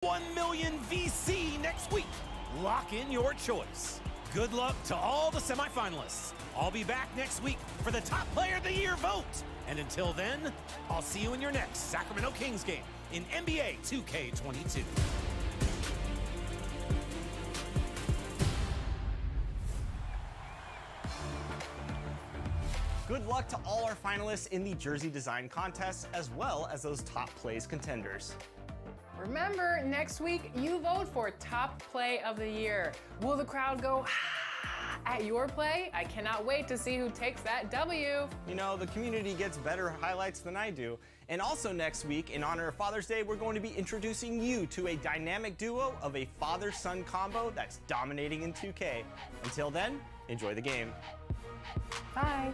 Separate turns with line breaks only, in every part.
1 million VC next week. Lock in your choice. Good luck to all the semifinalists. I'll be back next week for the Top Player of the Year vote. And until then, I'll see you in your next Sacramento Kings game in NBA 2K22.
Good luck to all our finalists in the jersey design contest, as well as those top plays contenders.
Remember, next week, you vote for Top Play of the Year. Will the crowd go at your play? I cannot wait to see who takes that W.
You know, the community gets better highlights than I do. And also next week, in honor of Father's Day, we're going to be introducing you to a dynamic duo of a father-son combo that's dominating in 2K. Until then, enjoy the game.
Bye.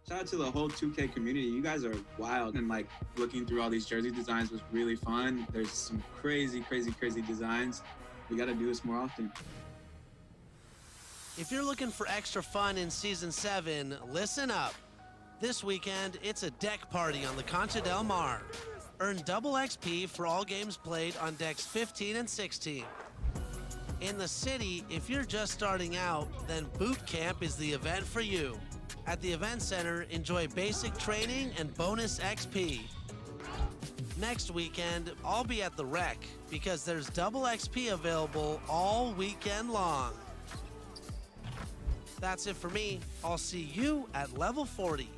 Shout out to the whole 2K community. You guys are wild, and like looking through all these jersey designs was really fun. There's some crazy designs. We got to do this more often.
If you're looking for extra fun in Season 7, listen up. This weekend, it's a deck party on the Concha del Mar. Earn double XP for all games played on decks 15 and 16. In the city, if you're just starting out, then Boot Camp is the event for you. At the Event Center, enjoy basic training and bonus XP. Next weekend, I'll be at the Rec because there's double XP available all weekend long. That's it for me. I'll see you at level 40.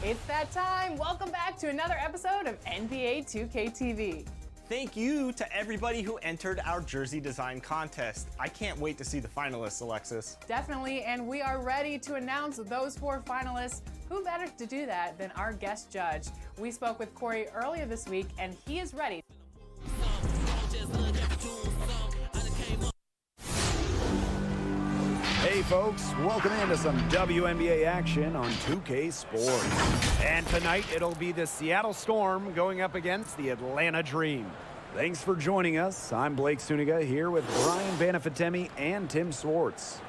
It's that time. Welcome back to another episode of NBA 2K TV.
Thank you to everybody who entered our jersey design contest. I can't wait to see the finalists, Alexis.
Definitely, and we are ready to announce those 4 finalists. Who better to do that than our guest judge? We spoke with Corey earlier this week, and he is ready.
Hey folks, welcome into some WNBA action on 2K Sports. And tonight it'll be the Seattle Storm going up against the Atlanta Dream. Thanks for joining us. I'm Blake Suniga here with Brian Banafitemi and Tim Swartz.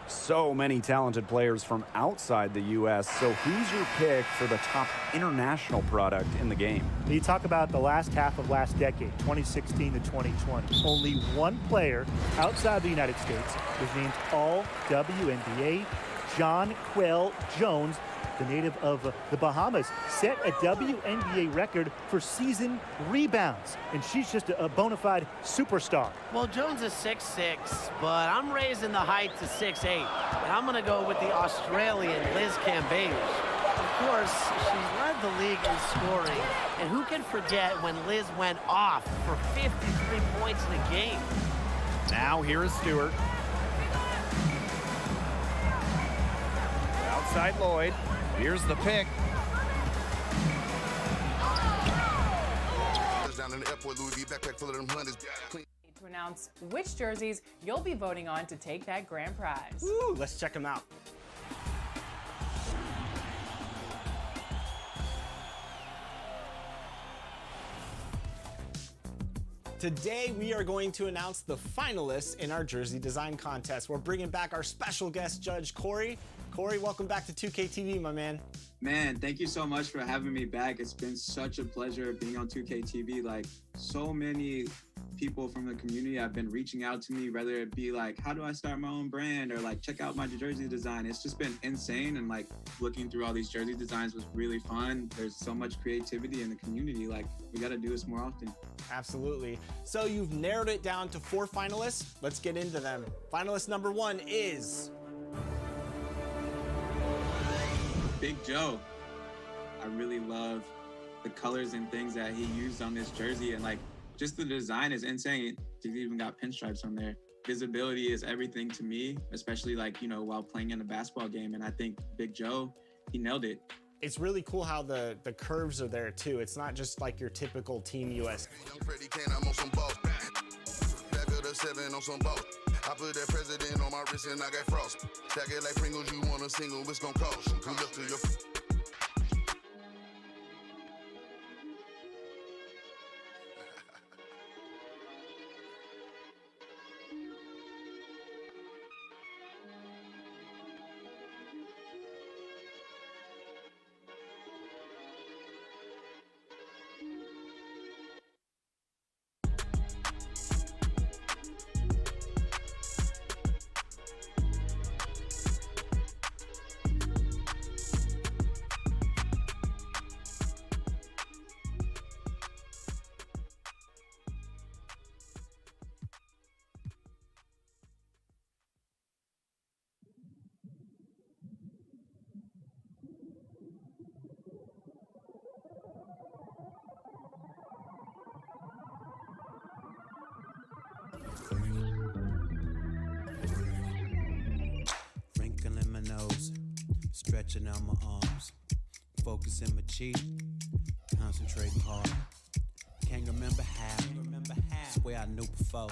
So many talented players from outside the U.S., so who's your pick for the top international product in the game?
You talk about the last half of last decade, 2016 to 2020. Only one player outside the United States was named All-WNBA, Jonquel Jones, the native of the Bahamas, set a WNBA record for season rebounds, and she's just a bona fide superstar.
Well, Jones is 6'6", but I'm raising the height to 6'8", and I'm going to go with the Australian Liz Cambage. Of course, she's led the league in scoring, and who can forget when Liz went off for 53 points in a game?
Now here is Stewart. Outside Lloyd. Here's the pick.
To announce which jerseys you'll be voting on to take that grand prize.
Woo, let's check them out. Today, we are going to announce the finalists in our jersey design contest. We're bringing back our special guest judge, Corey. Corey, welcome back to 2K TV, my man.
Man, thank you so much for having me back. It's been such a pleasure being on 2K TV. Like, so many people from the community have been reaching out to me, whether it be like, how do I start my own brand, or like, check out my jersey design. It's just been insane, and like looking through all these jersey designs was really fun. There's so much creativity in the community. Like, we got to do this more often.
Absolutely. So you've narrowed it down to 4 finalists. Let's get into them. Finalist number 1 is
Big Joe. I really love the colors and things that he used on this jersey, and like just the design is insane. He's even got pinstripes on there. Visibility is everything to me, especially like, you know, while playing in a basketball game. And I think Big Joe, he nailed it.
It's really cool how the curves are there too. It's not just like your typical Team US.
Young Freddie Kane, I'm on some ball. Back of the 7 on some ball. I put that president on my wrist and I got frost. Stack it like Pringles, you want a single, it's gon' cost. You look to your...
Wrinkling my nose, stretching out my arms, focusing my cheek, concentrating hard. Can't remember how, swear I knew before.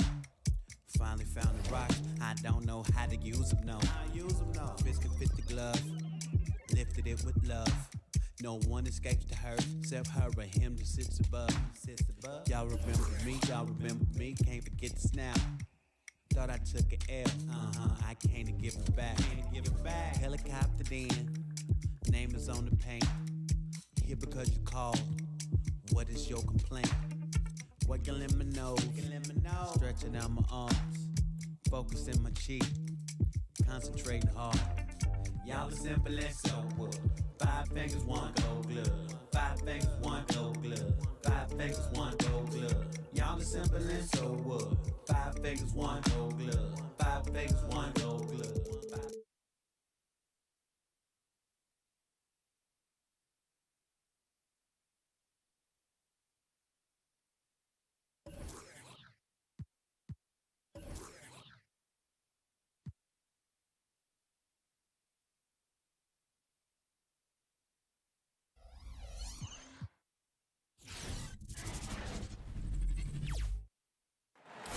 Finally found the rock, I don't know how to use them, no. Fist can fit the glove, lifted it with love. No one escapes the hurt, except her or him that sits above. Y'all remember me, can't forget this now. Thought I took an L, I can't give it back. Helicopter in, name is on the paint. Here because you called, what is your complaint? Working in my nose, stretching out my arms, focusing my cheek, concentrating hard. Y'all are simple and so what? 5 fingers, 1 gold glove. 5 fingers, 1 gold glove. 5 fingers, 1 gold glove. Y'all are simple and so what? 5 fingers, 1 gold glove. 5 fingers, 1 gold glove.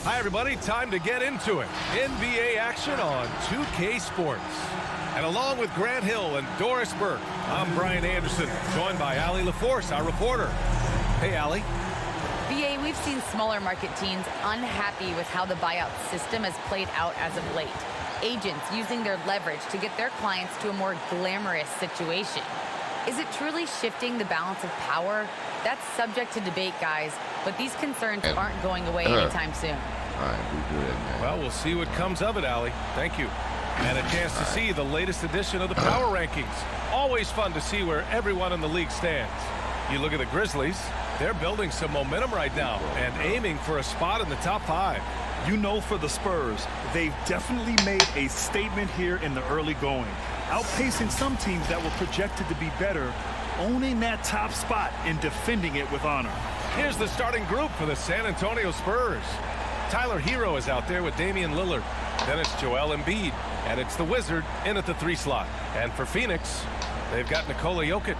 Hi, everybody. Time to get into it. NBA action on 2K Sports. And along with Grant Hill and Doris Burke, I'm Brian Anderson, joined by Allie LaForce, our reporter. Hey, Allie.
BA, we've seen smaller market teams unhappy with how the buyout system has played out as of late. Agents using their leverage to get their clients to a more glamorous situation. Is it truly shifting the balance of power? That's subject to debate, guys, but these concerns aren't going away anytime soon.
All right, we good, man.
Well, we'll see what comes of it, Allie. Thank you. And a chance to see the latest edition of the Power Rankings. Always fun to see where everyone in the league stands. You look at the Grizzlies, they're building some momentum right now and aiming for a spot in the top 5.
You know, for the Spurs, they've definitely made a statement here in the early going, outpacing some teams that were projected to be better, owning that top spot and defending it with honor.
Here's the starting group for the San Antonio Spurs. Tyler Hero is out there with Damian Lillard. Then it's Joel Embiid, and it's the Wizard in at the 3 slot. And for Phoenix, they've got Nikola Jokic.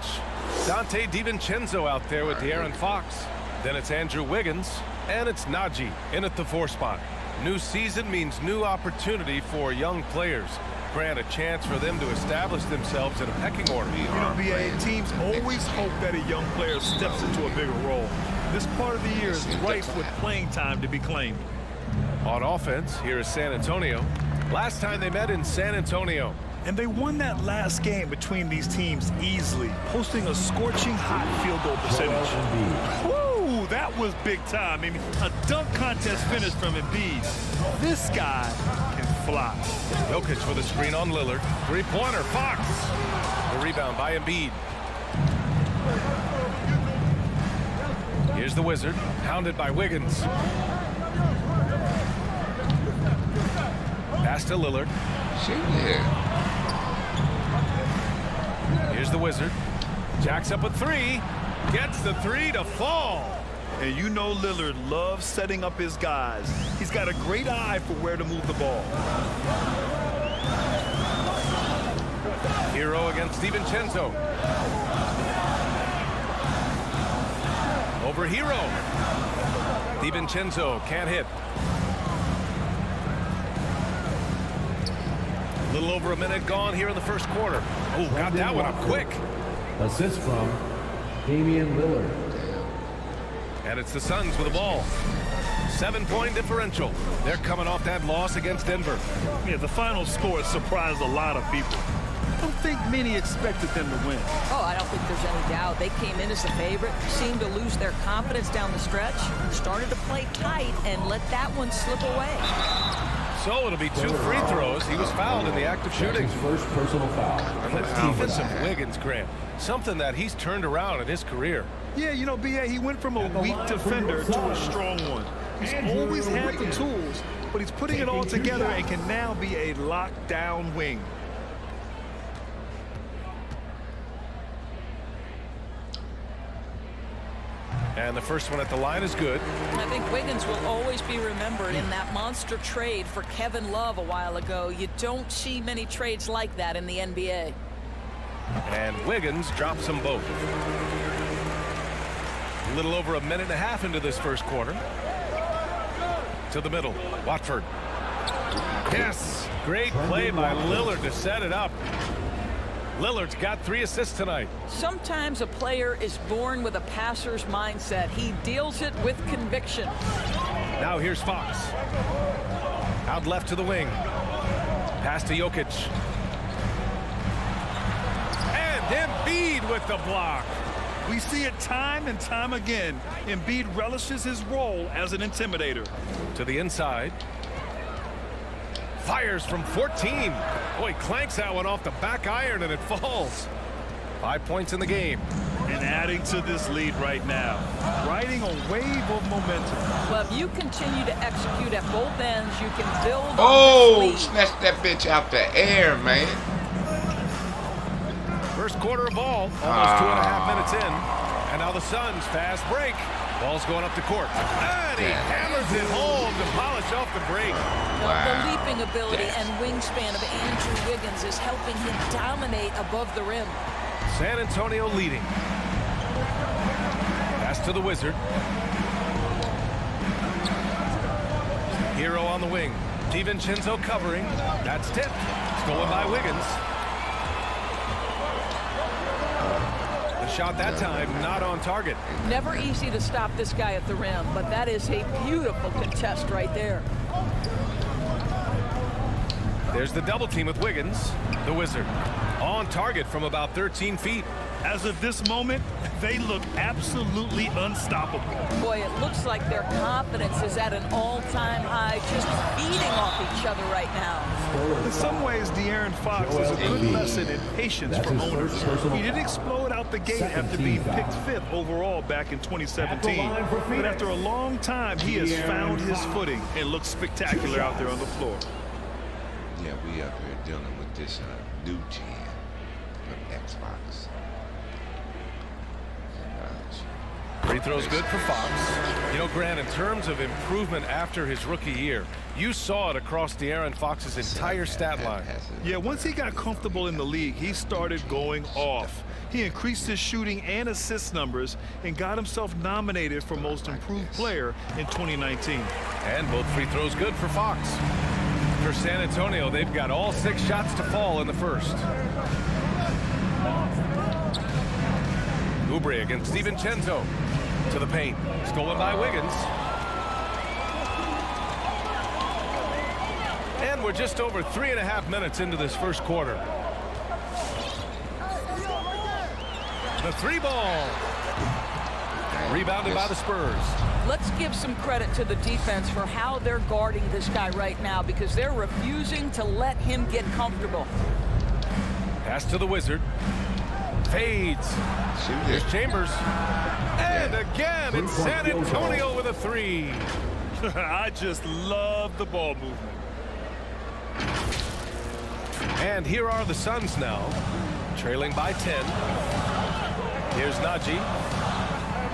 Dante DiVincenzo out there with De'Aaron Fox. Then it's Andrew Wiggins, and it's Najee in at the 4 spot. New season means new opportunity for young players. Grant a chance for them to establish themselves in a pecking order.
You know, BA, teams always hope that a young player steps into a bigger role. This part of the year is rife with playing time to be claimed.
On offense, here is San Antonio. Last time they met in San Antonio.
And they won that last game between these teams easily, posting a scorching hot field goal percentage. Woo, that was big time. I mean, a dunk contest finish from Embiid. This guy can fly.
Jokic with a screen on Lillard. 3-pointer, Fox. The rebound by Embiid. Here's the Wizard, hounded by Wiggins. Pass to Lillard. Here's the Wizard. Jacks up a 3. Gets the 3 to fall.
And you know Lillard loves setting up his guys. He's got a great eye for where to move the ball.
Hero against DiVincenzo. over Hero. DiVincenzo can't hit. A little over a minute gone here in the first quarter. Oh, got that one up quick.
Assist from Damian Lillard.
And it's the Suns with the ball. 7-point differential. They're coming off that loss against Denver.
Yeah, the final score surprised a lot of people. I don't think many expected them to win.
Oh, I don't think there's any doubt. They came in as the favorite, seemed to lose their confidence down the stretch, started to play tight, and let that one slip away.
So it'll be 2 free throws. He was fouled in the act of shooting.
First personal foul.
And the defense of Wiggins, Grant. Something that he's turned around in his career.
Yeah, you know, B.A., he went from a weak defender to a strong one. He's always had the tools, but he's putting it all together and can now be a lockdown wing.
And the first one at the line is good.
I think Wiggins will always be remembered in that monster trade for Kevin Love a while ago. You don't see many trades like that in the NBA.
And Wiggins drops them both. A little over a minute and a half into this first quarter. To the middle, Watford. Yes, great play by Lillard to set it up. Lillard's got 3 assists tonight.
Sometimes a player is born with a passer's mindset. He deals it with conviction.
Now here's Fox. Out left to the wing. Pass to Jokic. And Embiid with the block.
We see it time and time again. Embiid relishes his role as an intimidator.
To the inside. Fires from 14. Boy, clanks that one off the back iron and it falls. 5 points in the game.
And adding to this lead right now. Riding a wave of momentum.
Well, if you continue to execute at both ends, you can build on
Oh,
this lead.
snatch that bitch out the air, man.
First quarter of ball, almost 2.5 minutes in. And now the Suns fast break. Ball's going up the court. And he hammers it home to polish off the break.
The leaping ability and wingspan of Andrew Wiggins is helping him dominate above the rim.
San Antonio leading. Pass to the Wizard. Hero on the wing. DiVincenzo covering. That's tipped. Stolen by Wiggins. The shot that time not on target.
Never easy to stop this guy at the rim, but that is a beautiful contest right there.
There's the double team with Wiggins. The Wizard on target from about 13 feet.
As of this moment, they look absolutely unstoppable.
Boy, it looks like their confidence is at an all-time high, just feeding off each other right now.
In some ways, De'Aaron Fox is a good lesson in patience for owners. He didn't explode out the gate after being picked 5th overall back in 2017. But after a long time, he has found his footing and looks spectacular out there on the floor.
Yeah, we up here dealing with this new team from Xbox.
Free throw's good for Fox. You know, Grant, in terms of improvement after his rookie year, you saw it across De'Aaron Fox's entire stat line.
Yeah, once he got comfortable in the league, he started going off. He increased his shooting and assist numbers and got himself nominated for Most Improved Player in 2019.
And both free throws good for Fox. For San Antonio, they've got all 6 shots to fall in the first. Oubre against DiVincenzo. To the paint. Stolen by Wiggins. And we're just over 3.5 minutes into this first quarter. The 3-ball. Rebounded by the Spurs.
Let's give some credit to the defense for how they're guarding this guy right now, because they're refusing to let him get comfortable.
Pass to the Wizard. Fades. Here's Chambers. And again, it's San Antonio with a 3.
I just love the ball movement.
And here are the Suns now, trailing by 10. Here's Najee.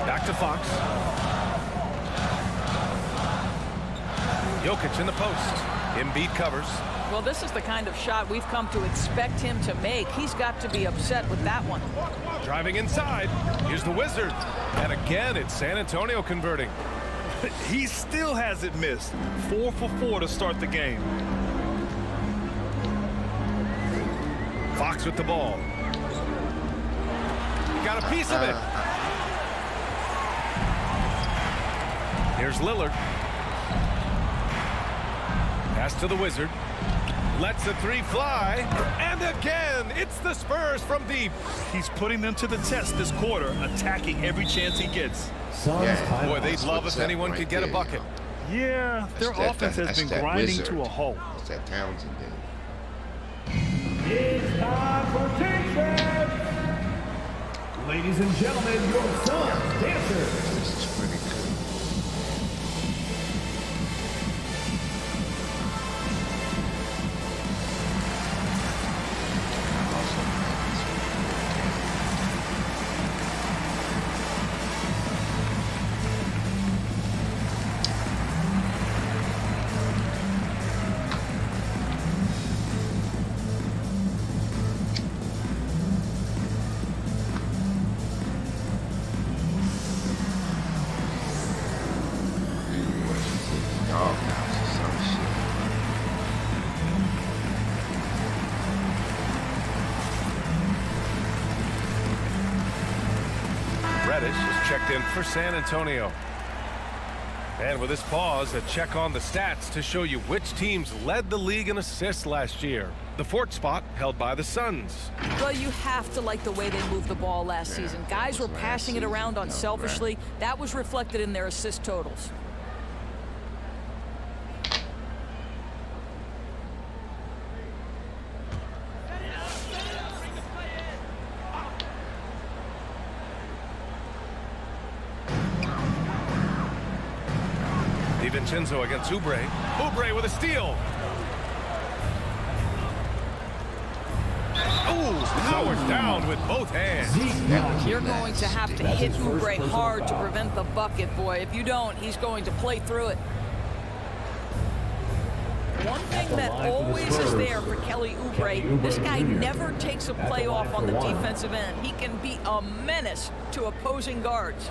Back to Fox. Jokic in the post. Embiid covers.
Well, this is the kind of shot we've come to expect him to make. He's got to be upset with that one.
Driving inside. Here's the Wizard. And again, it's San Antonio converting.
He still hasn't missed. 4 for 4 to start the game.
Fox with the ball. Got a piece of it. Here's Lillard. Pass to the Wizard. Lets the three fly. And again, it's the Spurs from deep.
He's putting them to the test this quarter, attacking every chance he gets.
Yeah, boy, they'd love if anyone could get a bucket.
Yeah, their offense has been grinding to a halt.
It's that Townsend game.
It's time for Team Fans. Ladies and gentlemen, your Suns dancers.
This is pretty good.
Reddish is checked in for San Antonio. And with this pause, a check on the stats to show you which teams led the league in assists last year. The fourth spot held by the Suns.
Well, you have to like the way they moved the ball last season. Guys were passing it around unselfishly. That was reflected in their assist totals.
DiVincenzo against Oubre. Oubre with a steal. Oh, powered down with both hands.
You're going to have to hit Oubre hard to prevent the bucket, boy. If you don't, he's going to play through it. One thing that always is there for Kelly Oubre, this guy never takes a play off on the defensive end. He can be a menace to opposing guards.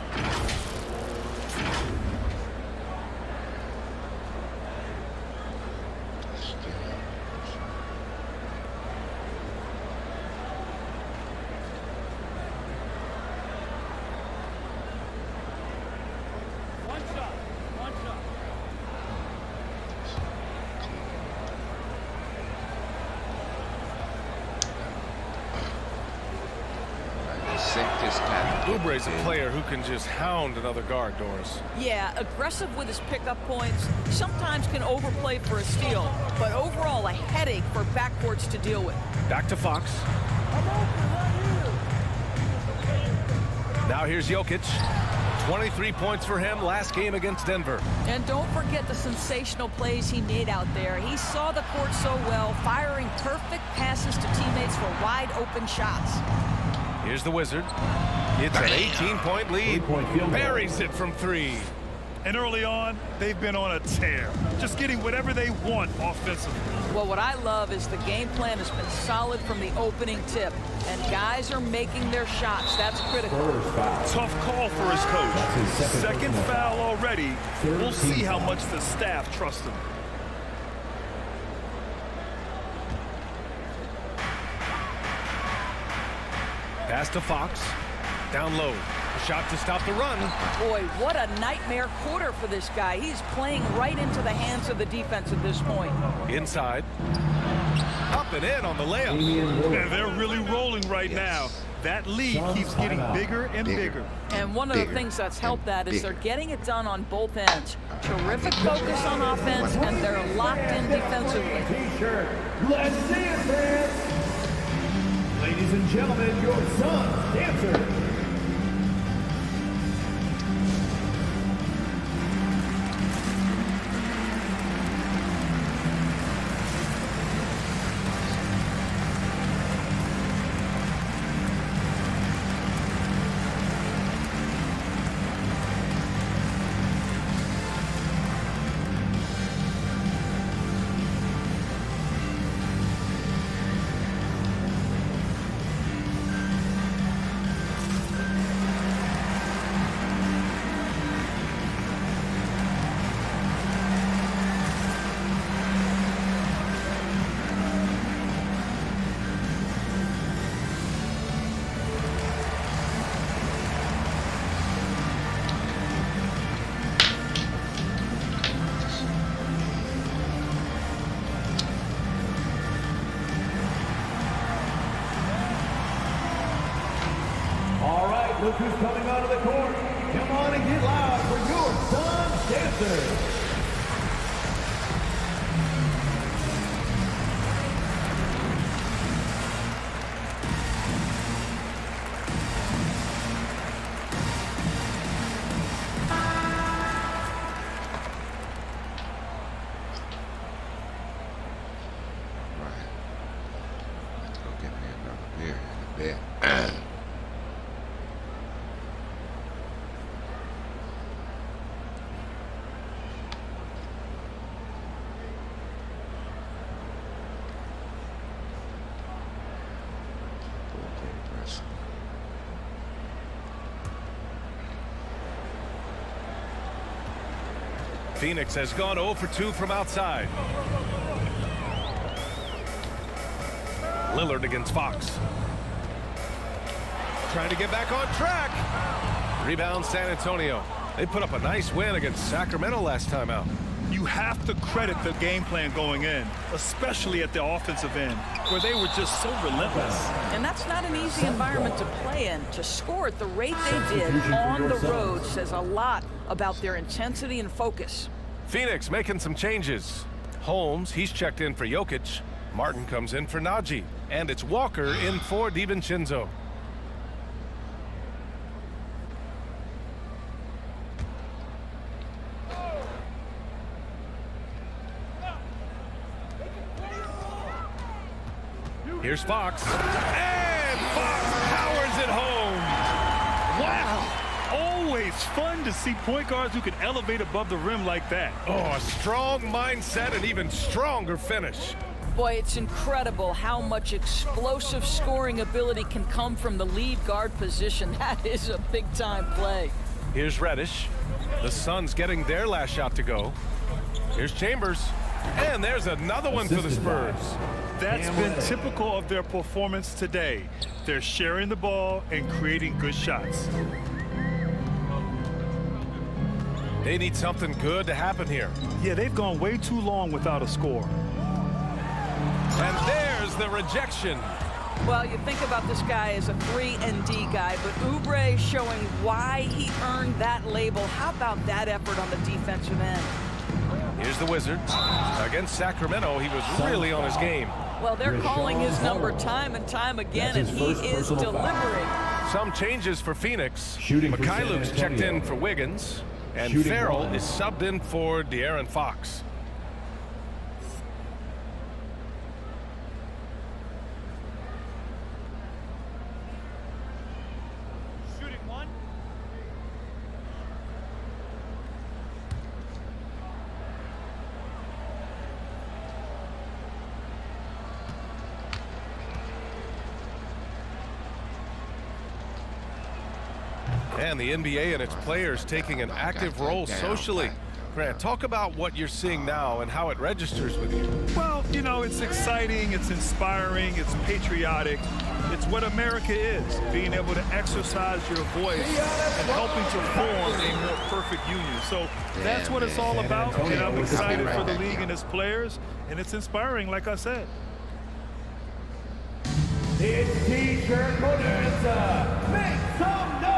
Oubre's a player who can just hound another guard, Doris.
Yeah, aggressive with his pickup points, sometimes can overplay for a steal, but overall a headache for backcourts to deal with.
Back to Fox. Now here's Jokic. 23 points for him last game against Denver.
And don't forget the sensational plays he made out there. He saw the court so well, firing perfect passes to teammates for wide open shots.
Here's the Wizard. It's an 18-point lead. Buries it from three.
And early on, they've been on a tear, just getting whatever they want offensively.
Well, what I love is the game plan has been solid from the opening tip, and guys are making their shots. That's critical.
Tough call for his coach. Second foul already. We'll see how much the staff trusts him.
Pass to Fox. Down low. A shot to stop the run.
Boy, what a nightmare quarter for this guy. He's playing right into the hands of the defense at this point.
Inside. Up and in on the layup.
And they're really rolling right now. That lead keeps getting bigger and bigger.
And one of the things that's helped that is they're getting it done on both ends. Terrific focus on offense, and they're locked in defensively.
Let's see it, fans. Ladies and gentlemen, your Suns dancer.
front of the court. Come on and get loud for your Suns dancers.
Phoenix has gone 0 for 2 from outside. Lillard against Fox. Trying to get back on track. Rebound San Antonio. They put up a nice win against Sacramento last time out.
You have to credit the game plan going in, especially at the offensive end, where they were just so relentless.
And that's not an easy environment to play in. To score at the rate they did on the road says a lot about their intensity and focus.
Phoenix making some changes. Holmes, he's checked in for Jokic. Martin comes in for Najee. And it's Walker in for DiVincenzo. Here's Fox. And Fox powers it home.
Wow. Always fun to see point guards who can elevate above the rim like that.
Oh, a strong mindset and even stronger finish.
Boy, it's incredible how much explosive scoring ability can come from the lead guard position. That is a big-time play.
Here's Reddish. The Suns getting their last shot to go. Here's Chambers. And there's another one for the Spurs.
That's been typical of their performance today. They're sharing the ball and creating good shots.
They need something good to happen here.
Yeah, they've gone way too long without a score.
And there's the rejection.
Well, you think about this guy as a 3-and-D guy, but Oubre showing why he earned that label. How about that effort on the defensive end?
Here's the Wizards. Against Sacramento, he was really on his game.
Well, they're calling his number time and time again, and he is delivering.
Some changes for Phoenix. Mikhailuk's checked in for Wiggins, and Farrell is subbed in for De'Aaron Fox. And the NBA and its players taking an active role socially. Grant, talk about what you're seeing now and how it registers with you.
Well, you know, it's exciting, it's inspiring, it's patriotic. It's what America is, being able to exercise your voice and helping to form a more perfect union. So that's what it's all about, and I'm excited for the league and its players, and it's inspiring, like I said.
It's T-shirt Bonanza. Make some noise!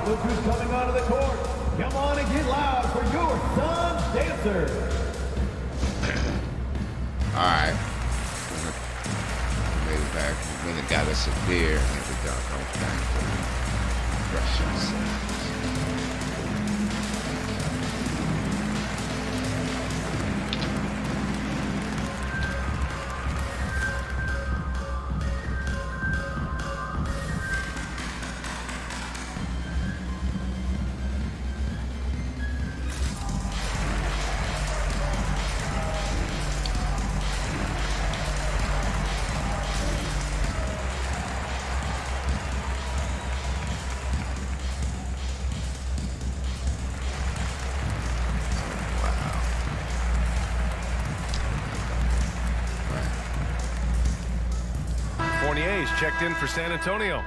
look who's coming onto the court. Come on and get loud for your Suns Dancer.
All right. Made it back. Went and got us a beer and we got on back to brush ourselves.
Fournier's checked in for San Antonio.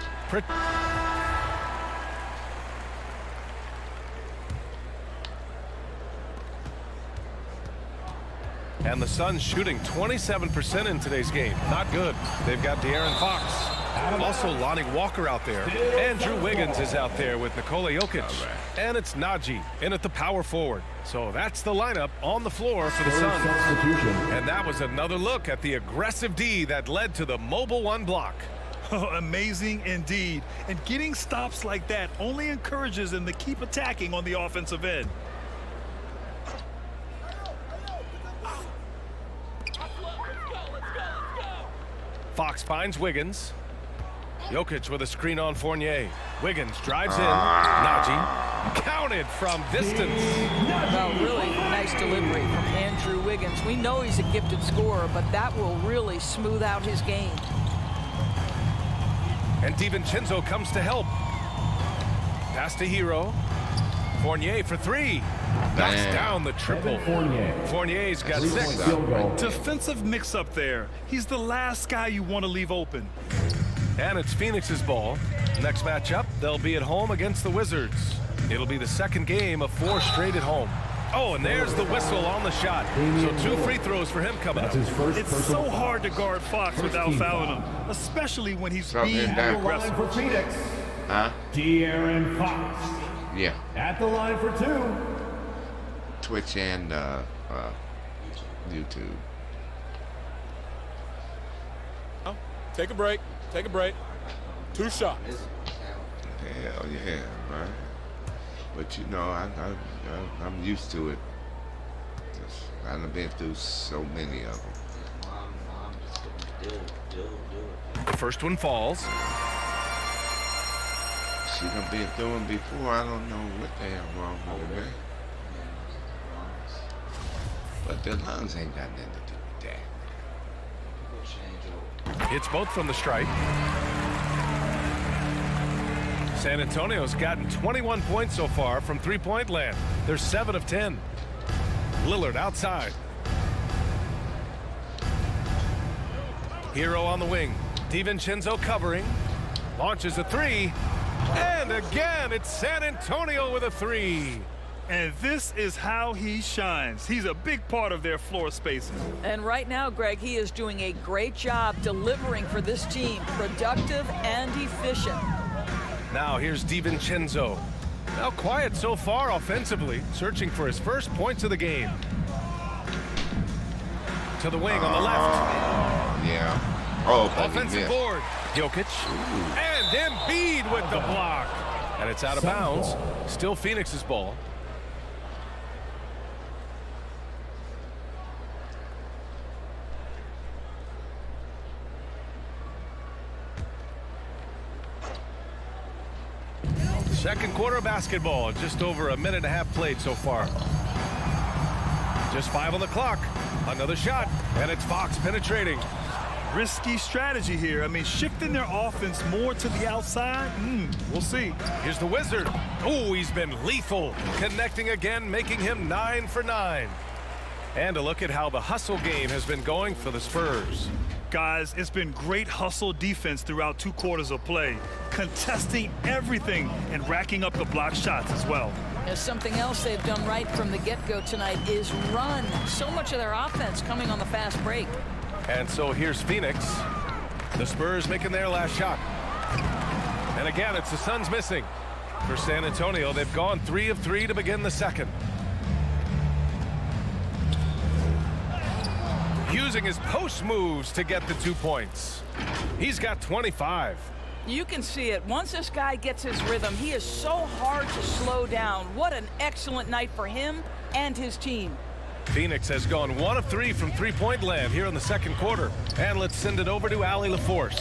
And the Suns shooting 27% in today's game. Not good. They've got De'Aaron Fox. Also Lonnie Walker out there. Andrew Wiggins is out there with Nikola Jokic. And it's Najee in at the power forward. So that's the lineup on the floor for the Suns. And that was another look at the aggressive D that led to the Mobile One block.
Amazing indeed. And getting stops like that only encourages them to keep attacking on the offensive end.
Fox finds Wiggins. Jokic with a screen on Fournier. Wiggins drives in. Najee counted from distance.
Well, really nice delivery from Andrew Wiggins. We know he's a gifted scorer, but that will really smooth out his game.
And DiVincenzo comes to help. Pass to Hero. Fournier for three. Knocks down the triple. Fournier's got 6.
Defensive mix-up there. He's the last guy you want to leave open.
And it's Phoenix's ball. Next matchup, they'll be at home against the Wizards. It'll be the second game of 4 straight at home. Oh, and there's the whistle on the shot. So 2 free throws for him coming up.
It's so hard to guard Fox without fouling him, especially when he's being aggressive.
For Phoenix, De'Aaron Fox.
Yeah.
At the line for 2.
Twitch and YouTube.
Take a break. Take a break. 2 shots.
Hell yeah, man. But you know, I'm used to it. I've been through so many of them.
The first one falls.
She done been through them before. I don't know what the hell wrong with her, man. But the lungs ain't got nothing to do with that.
Hits both from the stripe. San Antonio's gotten 21 points so far from three-point land. They're 7 of 10. Lillard outside. Hero on the wing. DiVincenzo covering. Launches a 3. And again, it's San Antonio with a 3.
And this is how he shines. He's a big part of their floor spacing.
And right now, Greg, he is doing a great job delivering for this team. Productive and efficient.
Now here's DiVincenzo. Now quiet so far offensively, searching for his first points of the game. To the wing on the left.
Yeah. Oh,
offensive board. Jokic. And Embiid with the block. And it's out of bounds. Still Phoenix's ball. Second quarter basketball, just over a minute and a half played so far. Just 5 on the clock. Another shot, and it's Fox penetrating.
Risky strategy here. I mean, shifting their offense more to the outside. We'll see.
Here's the Wizard. Oh, he's been lethal. Connecting again, making him 9 for 9. And a look at how the hustle game has been going for the Spurs.
Guys, it's been great hustle defense throughout 2 quarters of play, contesting everything and racking up the block shots as well.
There's something else they've done right from the get-go tonight is run. So much of their offense coming on the fast break.
And so here's Phoenix. The Spurs making their last shot. And again, it's the Suns missing. for San Antonio. They've gone 3 of 3 to begin the second. Using his post moves to get the 2 points. He's got 25.
You can see it. Once this guy gets his rhythm, he is so hard to slow down. What an excellent night for him and his team.
Phoenix has gone 1 of 3 from three-point land here in the second quarter. And let's send it over to Allie LaForce.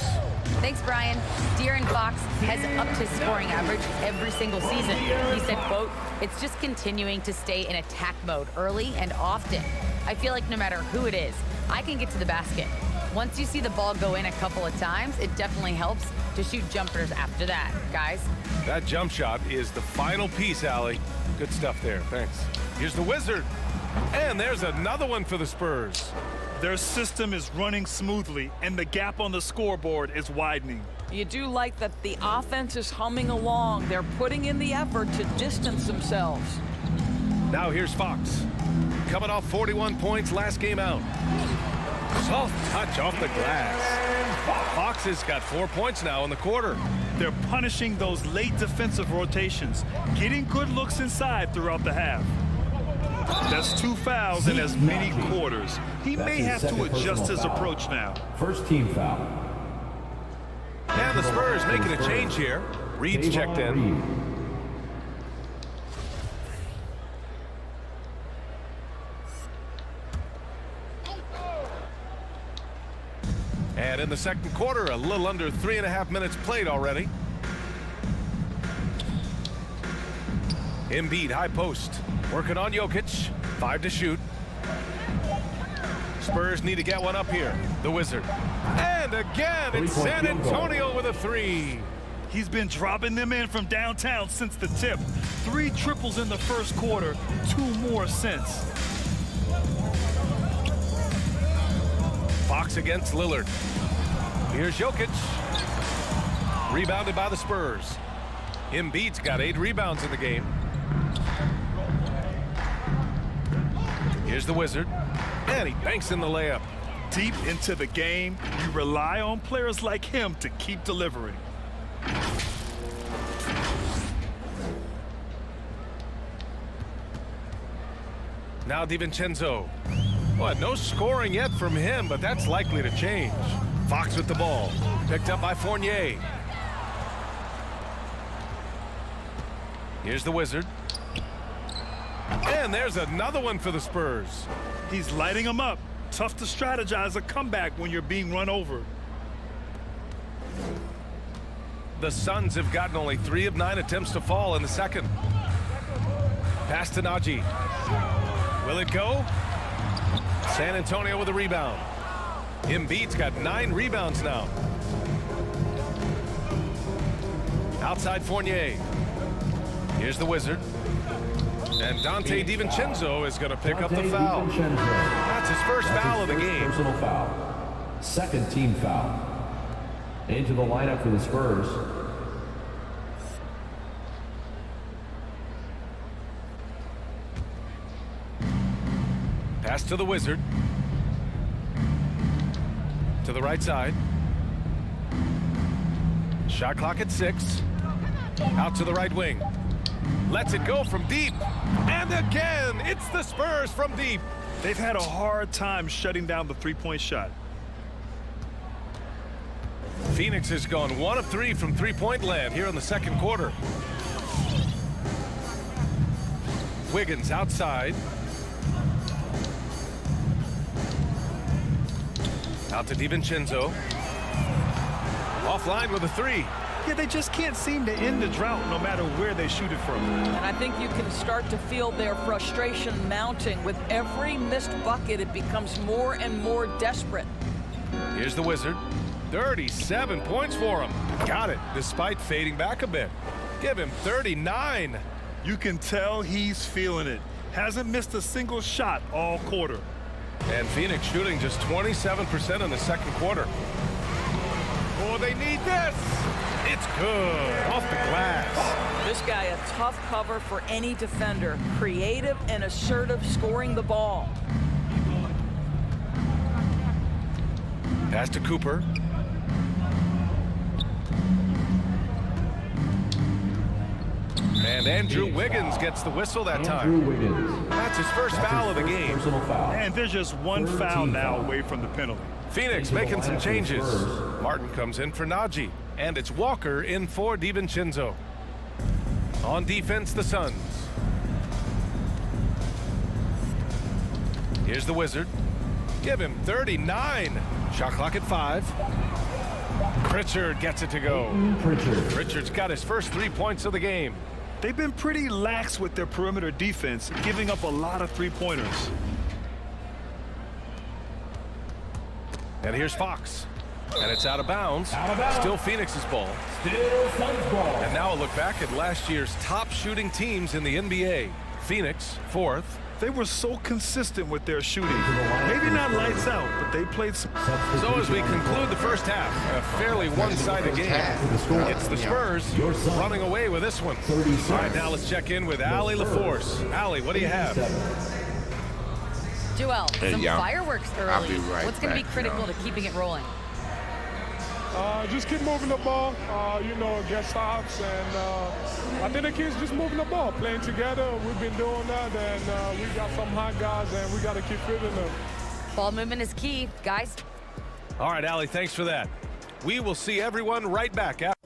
Thanks, Brian. De'Aaron Fox has upped his scoring average every single season. He said, quote, "It's just continuing to stay in attack mode early and often. I feel like no matter who it is, I can get to the basket. Once you see the ball go in a couple of times, it definitely helps to shoot jumpers after that, guys."
That jump shot is the final piece, Allie. Good stuff there. Thanks. Here's the Wizard. And there's another one for the Spurs.
Their system is running smoothly, and the gap on the scoreboard is widening.
You do like that the offense is humming along. They're putting in the effort to distance themselves.
Now here's Fox. Coming off 41 points last game out. Soft touch off the glass. Fox has got 4 points now in the quarter.
They're punishing those late defensive rotations, getting good looks inside throughout the half. That's 2 fouls in as many quarters. He may have to adjust his approach now.
First team foul.
And the Spurs making a change here. Reed's checked in. And in the second quarter, a little under 3.5 minutes played already. Embiid high post. Working on Jokic. 5 to shoot. Spurs need to get one up here. The Wizard. And again, it's San Antonio with a 3.
He's been dropping them in from downtown since the tip. 3 triples in the first quarter, 2 more since.
Fox against Lillard. Here's Jokic. Rebounded by the Spurs. Embiid's got 8 rebounds in the game. Here's the Wizard. And he banks in the layup.
Deep into the game, you rely on players like him to keep delivering.
Now DiVincenzo. Well, no scoring yet from him, but that's likely to change. Fox with the ball. Picked up by Fournier. Here's the Wizard. And there's another one for the Spurs.
He's lighting them up. Tough to strategize a comeback when you're being run over.
The Suns have gotten only 3 of 9 attempts to fall in the second. Pass to Najee. Will it go? San Antonio with a rebound. Embiid's got 9 rebounds now. Outside Fournier. Here's the Wizard. And Dante DiVincenzo is going to pick up the foul. That's his first foul of the game.
Personal foul. Second team foul. Into the lineup for the Spurs.
Pass to the Wizard. To the right side. Shot clock at 6. Out to the right wing. Lets it go from deep. And again, it's the Spurs from deep.
They've had a hard time shutting down the three-point shot.
Phoenix has gone 1 of 3 from three-point land here in the second quarter. Wiggins outside. Out to DiVincenzo. Offline with a 3.
Yeah, they just can't seem to end the drought no matter where they shoot it from.
And I think you can start to feel their frustration mounting. With every missed bucket, it becomes more and more desperate.
Here's the Wizard. 37 points for him. Got it, despite fading back a bit. Give him 39.
You can tell he's feeling it. Hasn't missed a single shot all quarter.
And Phoenix shooting just 27% in the second quarter. Oh, they need this. It's good. Off the glass.
This guy a tough cover for any defender. Creative and assertive scoring the ball.
Pass to Cooper. And Andrew Wiggins gets the whistle that
Andrew
time.
Wiggins.
That's his first foul of the game.
Personal foul.
And there's just one foul now away from the penalty.
Phoenix making some changes. Martin comes in for Najee, and it's Walker in for DiVincenzo. On defense, the Suns. Here's the Wizard. Give him 39. Shot clock at 5. Pritchard gets it to go. Pritchard's got his first 3 points of the game.
They've been pretty lax with their perimeter defense, giving up a lot of three-pointers.
And here's Fox. And it's out of bounds. Still Phoenix's ball.
Still Suns ball.
And now a look back at last year's top shooting teams in the NBA. Phoenix, 4th.
They were so consistent with their shooting. Maybe not lights out, but they played some.
So as we conclude the first half, a fairly one-sided game. It's the Spurs running away with this one. All right, now let's check in with Allie LaForce. Allie, what do you have?
Joel, some fireworks
I'll
early.
be right
What's going to be
back,
critical
y'all.
to keeping it rolling?
Just keep moving the ball, get stops, and I think the kids just moving the ball, playing together. We've been doing that, and we got some hot guys, and we got to keep fitting them.
Ball movement is key, guys.
All right, Allie, thanks for that. We will see everyone right back after.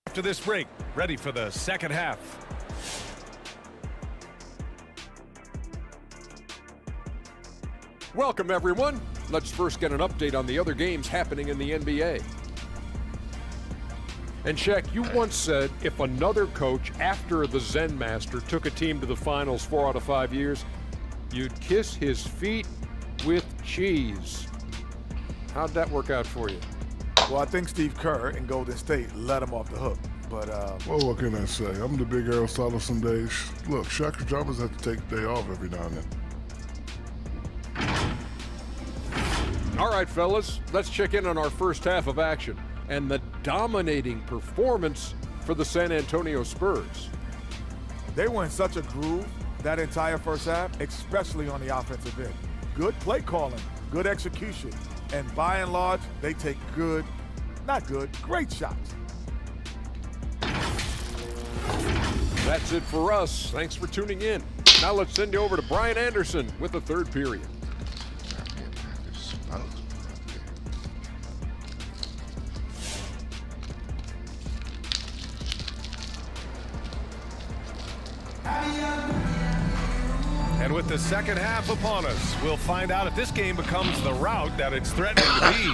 After this break, ready for the second half.
Welcome, everyone. Let's first get an update on the other games happening in the NBA. And Shaq, you once said if another coach after the Zen Master took a team to the finals 4 out of 5 years, you'd kiss his feet with cheese. How'd that work out for you?
Well, I think Steve Kerr in Golden State let him off the hook. But
well, what can I say? I'm the big Aristotle some days. Look, Shaq and Jarvis have to take a day off every now and then.
All right, fellas, let's check in on our first half of action and the dominating performance for the San Antonio Spurs.
They were in such a groove. that entire first half, especially on the offensive end. Good play calling, good execution, and by and large, they take great shots.
That's it for us. Thanks for tuning in. Now let's send you over to Brian Anderson with the third period.
And with the second half upon us, we'll find out if this game becomes the rout that it's threatening to be.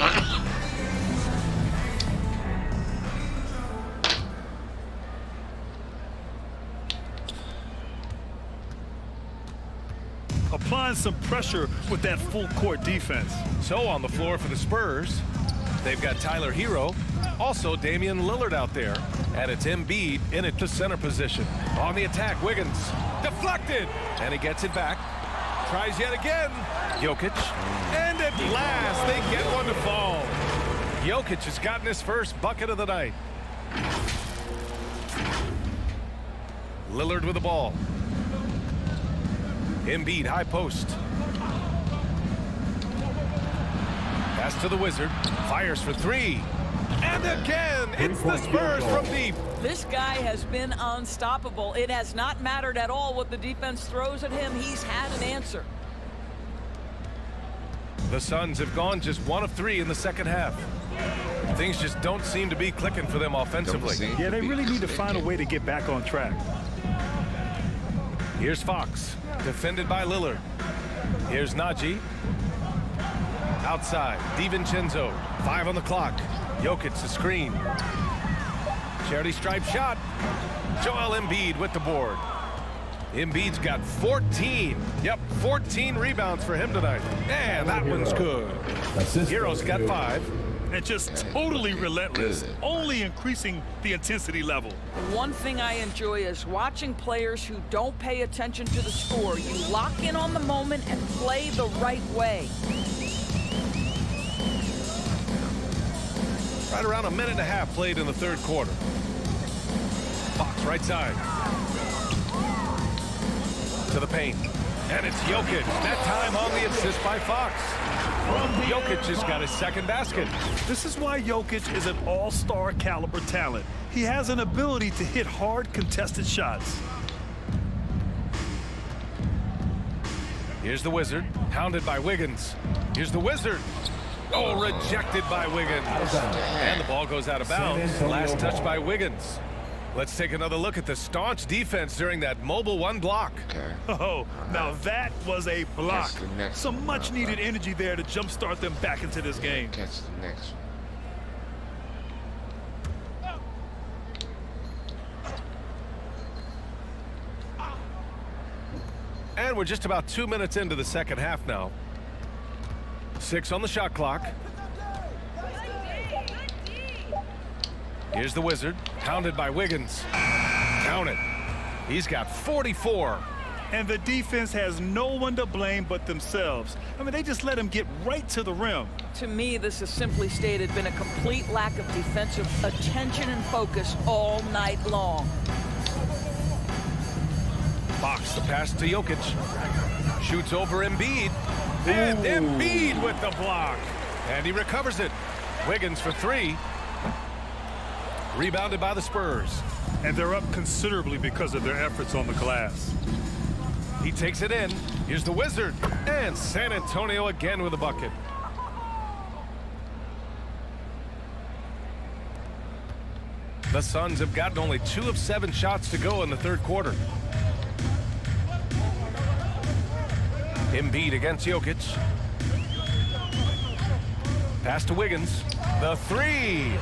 Applying some pressure with that full court defense.
So on the floor for the Spurs, they've got Tyler Hero, also Damian Lillard out there, and it's Embiid in at the center position. On the attack, Wiggins deflected, and he gets it back. Tries yet again. Jokic, and at last they get one to fall. Jokic has gotten his first bucket of the night. Lillard with the ball. Embiid, high post. Pass to the Wizard. Fires for three. And again, it's the Spurs from deep.
This guy has been unstoppable. It has not mattered at all what the defense throws at him. He's had an answer.
The Suns have gone just 1 of 3 in the second half. Things just don't seem to be clicking for them offensively.
Yeah, they really need to find a way to get back on track.
Here's Fox, defended by Lillard. Here's Najee. Outside, DiVincenzo, 5 on the clock. Jokic, the screen. Charity stripe shot. Joel Embiid with the board. Embiid's got 14. Yep, 14 rebounds for him tonight. And that one's good. Hero's got 5.
And just totally relentless, only increasing the intensity level.
One thing I enjoy is watching players who don't pay attention to the score. You lock in on the moment and play the right way.
Right around a minute and a half played in the third quarter. Fox right side. To the paint. And it's Jokic. That time on the assist by Fox. Jokic has got his second basket.
This is why Jokic is an all-star caliber talent. He has an ability to hit hard contested shots.
Here's the Wizard, hounded by Wiggins. Here's the Wizard. Oh, rejected by Wiggins. And the ball goes out of bounds. Last touch by Wiggins. Let's take another look at the staunch defense during that mobile 1 block.
Oh, now that was a block. Some much-needed energy there to jumpstart them back into this game.
Catch the next one.
And we're just about 2 minutes into the second half now. 6 on the shot clock. Here's the Wizard, hounded by Wiggins. Count it. He's got 44.
And the defense has no one to blame but themselves. I mean, they just let him get right to the rim.
To me, this has simply stated been a complete lack of defensive attention and focus all night long.
Fox, the pass to Jokic. Shoots over Embiid. And Embiid with the block. And he recovers it. Wiggins for 3. Rebounded by the Spurs.
And they're up considerably because of their efforts on the glass.
He takes it in. Here's the Wizard. And San Antonio again with a bucket. The Suns have gotten only 2 of 7 shots to go in the third quarter. Embiid against Jokic. Pass to Wiggins. The 3.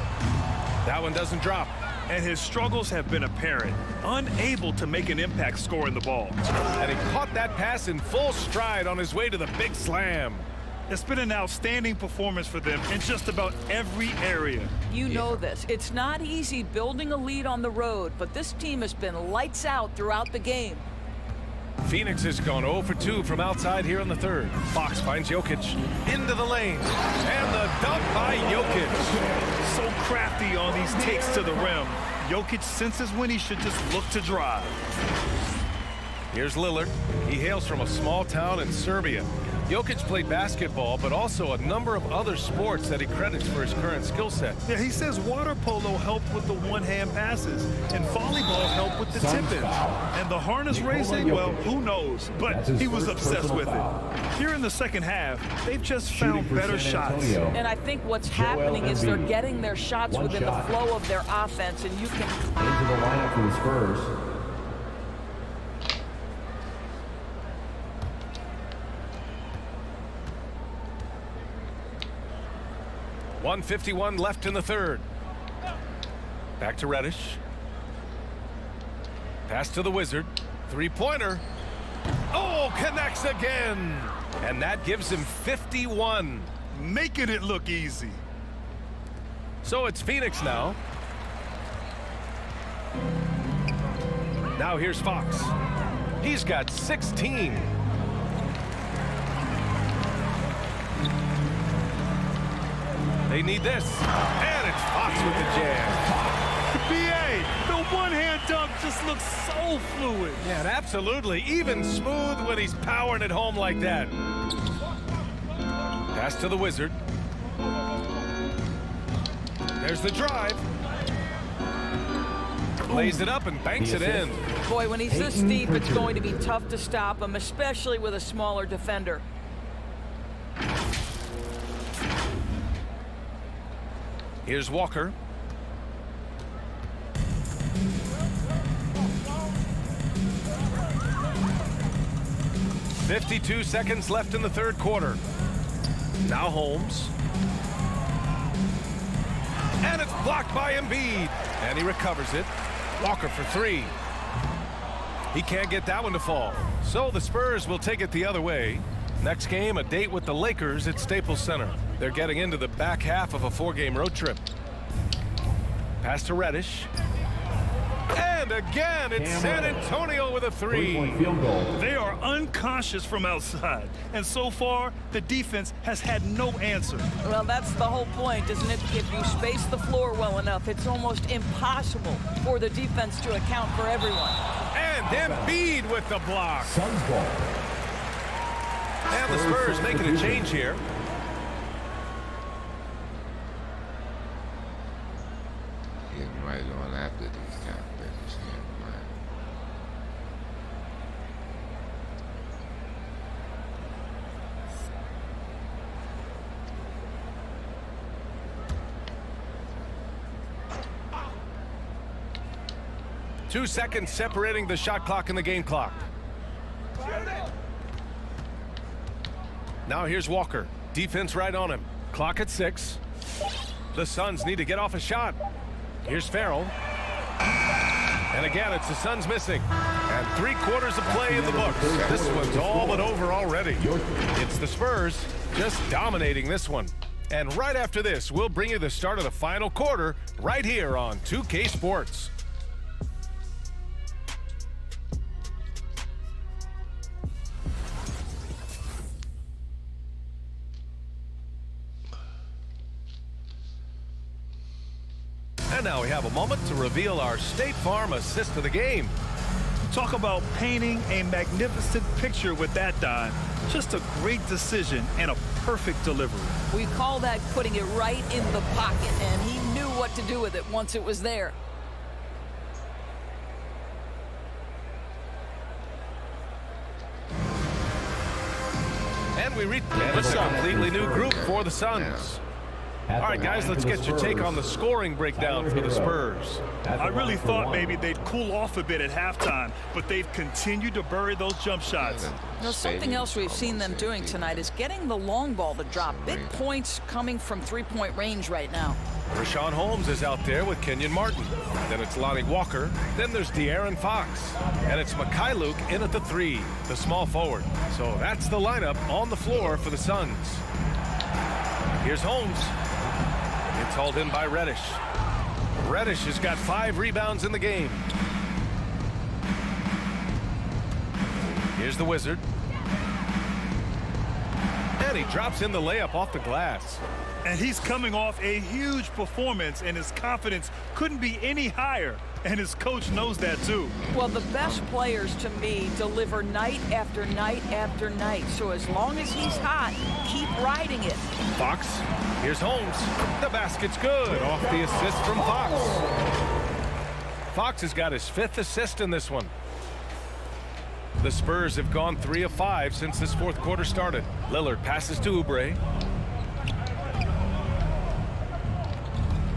That one doesn't drop.
And his struggles have been apparent. Unable to make an impact scoring the ball.
And he caught that pass in full stride on his way to the big slam.
It's been an outstanding performance for them in just about every area.
You know this. It's not easy building a lead on the road, but this team has been lights out throughout the game.
Phoenix has gone 0 for 2 from outside here in the third. Fox finds Jokic into the lane. And the dunk by Jokic.
So crafty on these takes to the rim. Jokic senses when he should just look to drive.
Here's Lillard. He hails from a small town in Serbia. Jokic played basketball, but also a number of other sports that he credits for his current skill set.
Yeah, he says water polo helped with the one-hand passes, and volleyball helped with the tip-ins. And the harness racing, well, who knows? But he was obsessed with it. Here in the second half, they've just found better shots.
And I think what's happening is they're getting their shots within the flow of their offense, and you can...
Into the lineup for the Spurs.
.151 left in the third. Back to Reddish. Pass to the Wizard. Three-pointer. Oh, connects again. And that gives him 51.
Making it look easy.
So it's Phoenix now. Now here's Fox. He's got 16. They need this. And it's Fox with the jam.
B.A., the one-hand dunk just looks so fluid.
Yeah, and absolutely. Even smooth when he's powering it home like that. Pass to the Wizard. There's the drive. Lays it up and banks it in.
Boy, when he's this deep, it's going to be tough to stop him, especially with a smaller defender.
Here's Walker. .52 seconds left in the third quarter. Now Holmes. And it's blocked by Embiid. And he recovers it. Walker for three. He can't get that one to fall. So the Spurs will take it the other way. Next game, a date with the Lakers at Staples Center. They're getting into the back half of a 4-game road trip. Pass to Reddish. And again, it's San Antonio with a three.
Field goal.
They are unconscious from outside. And so far, the defense has had no answer.
Well, that's the whole point, isn't it? If you space the floor well enough, it's almost impossible for the defense to account for everyone.
And Embiid with the block.
Suns ball.
And the Spurs making a change here.
Getting right on after these guys.
Two seconds separating the shot clock and the game clock. Now here's Walker. Defense right on him. Clock at 6. The Suns need to get off a shot. Here's Farrell. And again, it's the Suns missing. And 3/4 of play in the books. This one's all but over already. It's the Spurs just dominating this one. And right after this, we'll bring you the start of the final quarter right here on 2K Sports. And now we have a moment to reveal our State Farm assist of the game.
Talk about painting a magnificent picture with that dime. Just a great decision and a perfect delivery.
We call that putting it right in the pocket, and he knew what to do with it once it was there.
And we reach a completely new group for the Suns. All right, guys, let's get your take on the scoring breakdown for the Spurs.
I really thought maybe they'd cool off a bit at halftime, but they've continued to bury those jump shots.
Now, something else we've seen them doing tonight is getting the long ball to drop. Big points coming from three-point range right now.
Richaun Holmes is out there with Kenyon Martin. Then it's Lonnie Walker. Then there's De'Aaron Fox. And it's Mikhailuk in at the 3, the small forward. So that's the lineup on the floor for the Suns. Here's Holmes. It's hauled in by Reddish. Reddish has got 5 rebounds in the game. Here's the Wizard. And he drops in the layup off the glass.
And he's coming off a huge performance, and his confidence couldn't be any higher. and his coach knows that too.
Well, the best players to me deliver night after night after night. So as long as he's hot, keep riding it.
Fox, here's Holmes. The basket's good off the assist from Fox. Fox has got his 5th assist in this one. The Spurs have gone 3 of 5 since this 4th quarter started. Lillard passes to Oubre.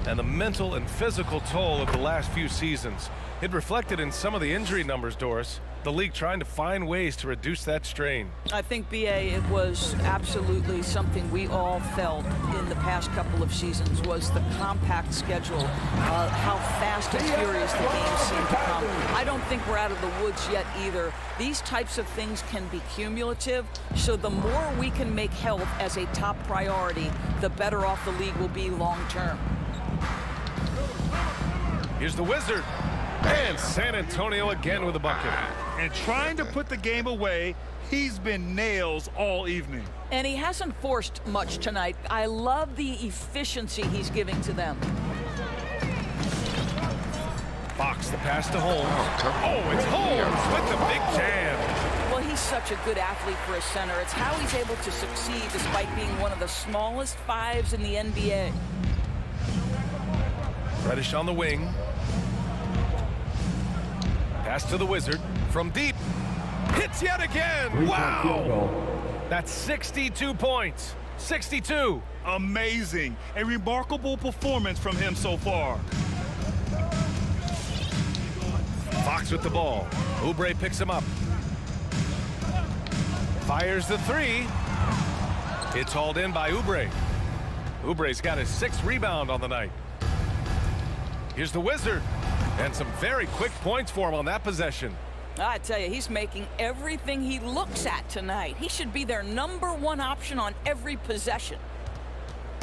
And the mental and physical toll of the last few seasons. It reflected in some of the injury numbers, Doris. The league trying to find ways to reduce that strain.
I think, BA, it was absolutely something we all felt in the past couple of seasons was the compact schedule, how fast and furious the games seem to come. I don't think we're out of the woods yet either. These types of things can be cumulative, so the more we can make health as a top priority, the better off the league will be long term.
Here's the Wizard. And San Antonio again with a bucket.
And trying to put the game away, he's been nails all evening.
And he hasn't forced much tonight. I love the efficiency he's giving to them.
Fox, the pass to Holmes. Oh, it's Holmes with the big jam.
Well, he's such a good athlete for a center. It's how he's able to succeed despite being one of the smallest 5s in the NBA.
Reddish on the wing. Pass to the Wizard from deep. Hits yet again. Wow. That's 62 points. 62.
Amazing. A remarkable performance from him so far.
Fox with the ball. Oubre picks him up. Fires the 3. It's hauled in by Oubre. Oubre's got his 6th rebound on the night. Here's the Wizard. And some very quick points for him on that possession.
I tell you, he's making everything he looks at tonight. He should be their #1 option on every possession.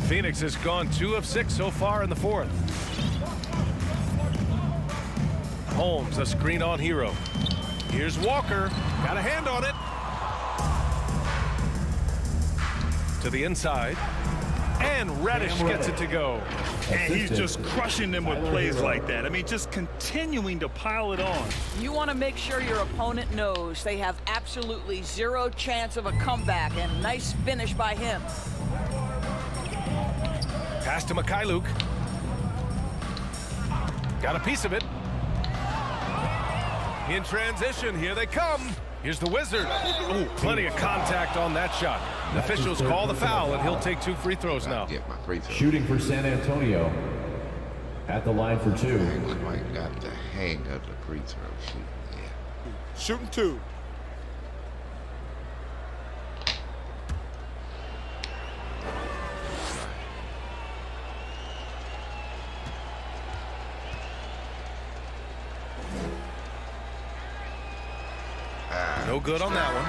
Phoenix has gone 2 of 6 so far in the 4th. Holmes, a screen on Hero. Here's Walker. Got a hand on it. To the inside. And Reddish gets it to go.
And he's just crushing them with plays like that. I mean, just continuing to pile it on.
You want to make sure your opponent knows they have absolutely 0 chance of a comeback, and nice finish by him.
Pass to Mikhailuk. Got a piece of it. In transition, here they come. Here's the Wizard. Ooh, plenty of contact on that shot. The officials call the foul, and he'll take 2 free throws now.
Shooting for San Antonio. At the line for 2.
I got the hang of the free throw shoot. Yeah.
Shooting 2.
No good on that one.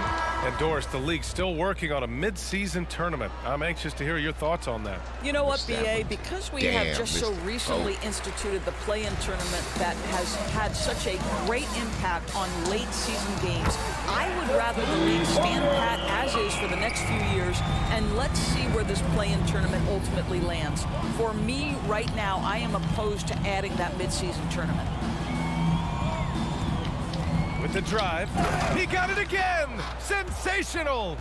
And Doris, the league's still working on a mid-season tournament. I'm anxious to hear your thoughts on that.
You know what, BA? Because we have just so recently instituted the play-in tournament that has had such a great impact on late-season games, I would rather the league stand pat as is for the next few years, and let's see where this play-in tournament ultimately lands. For me, right now, I am opposed to adding that mid-season tournament.
With the drive, he got it again! Sensational!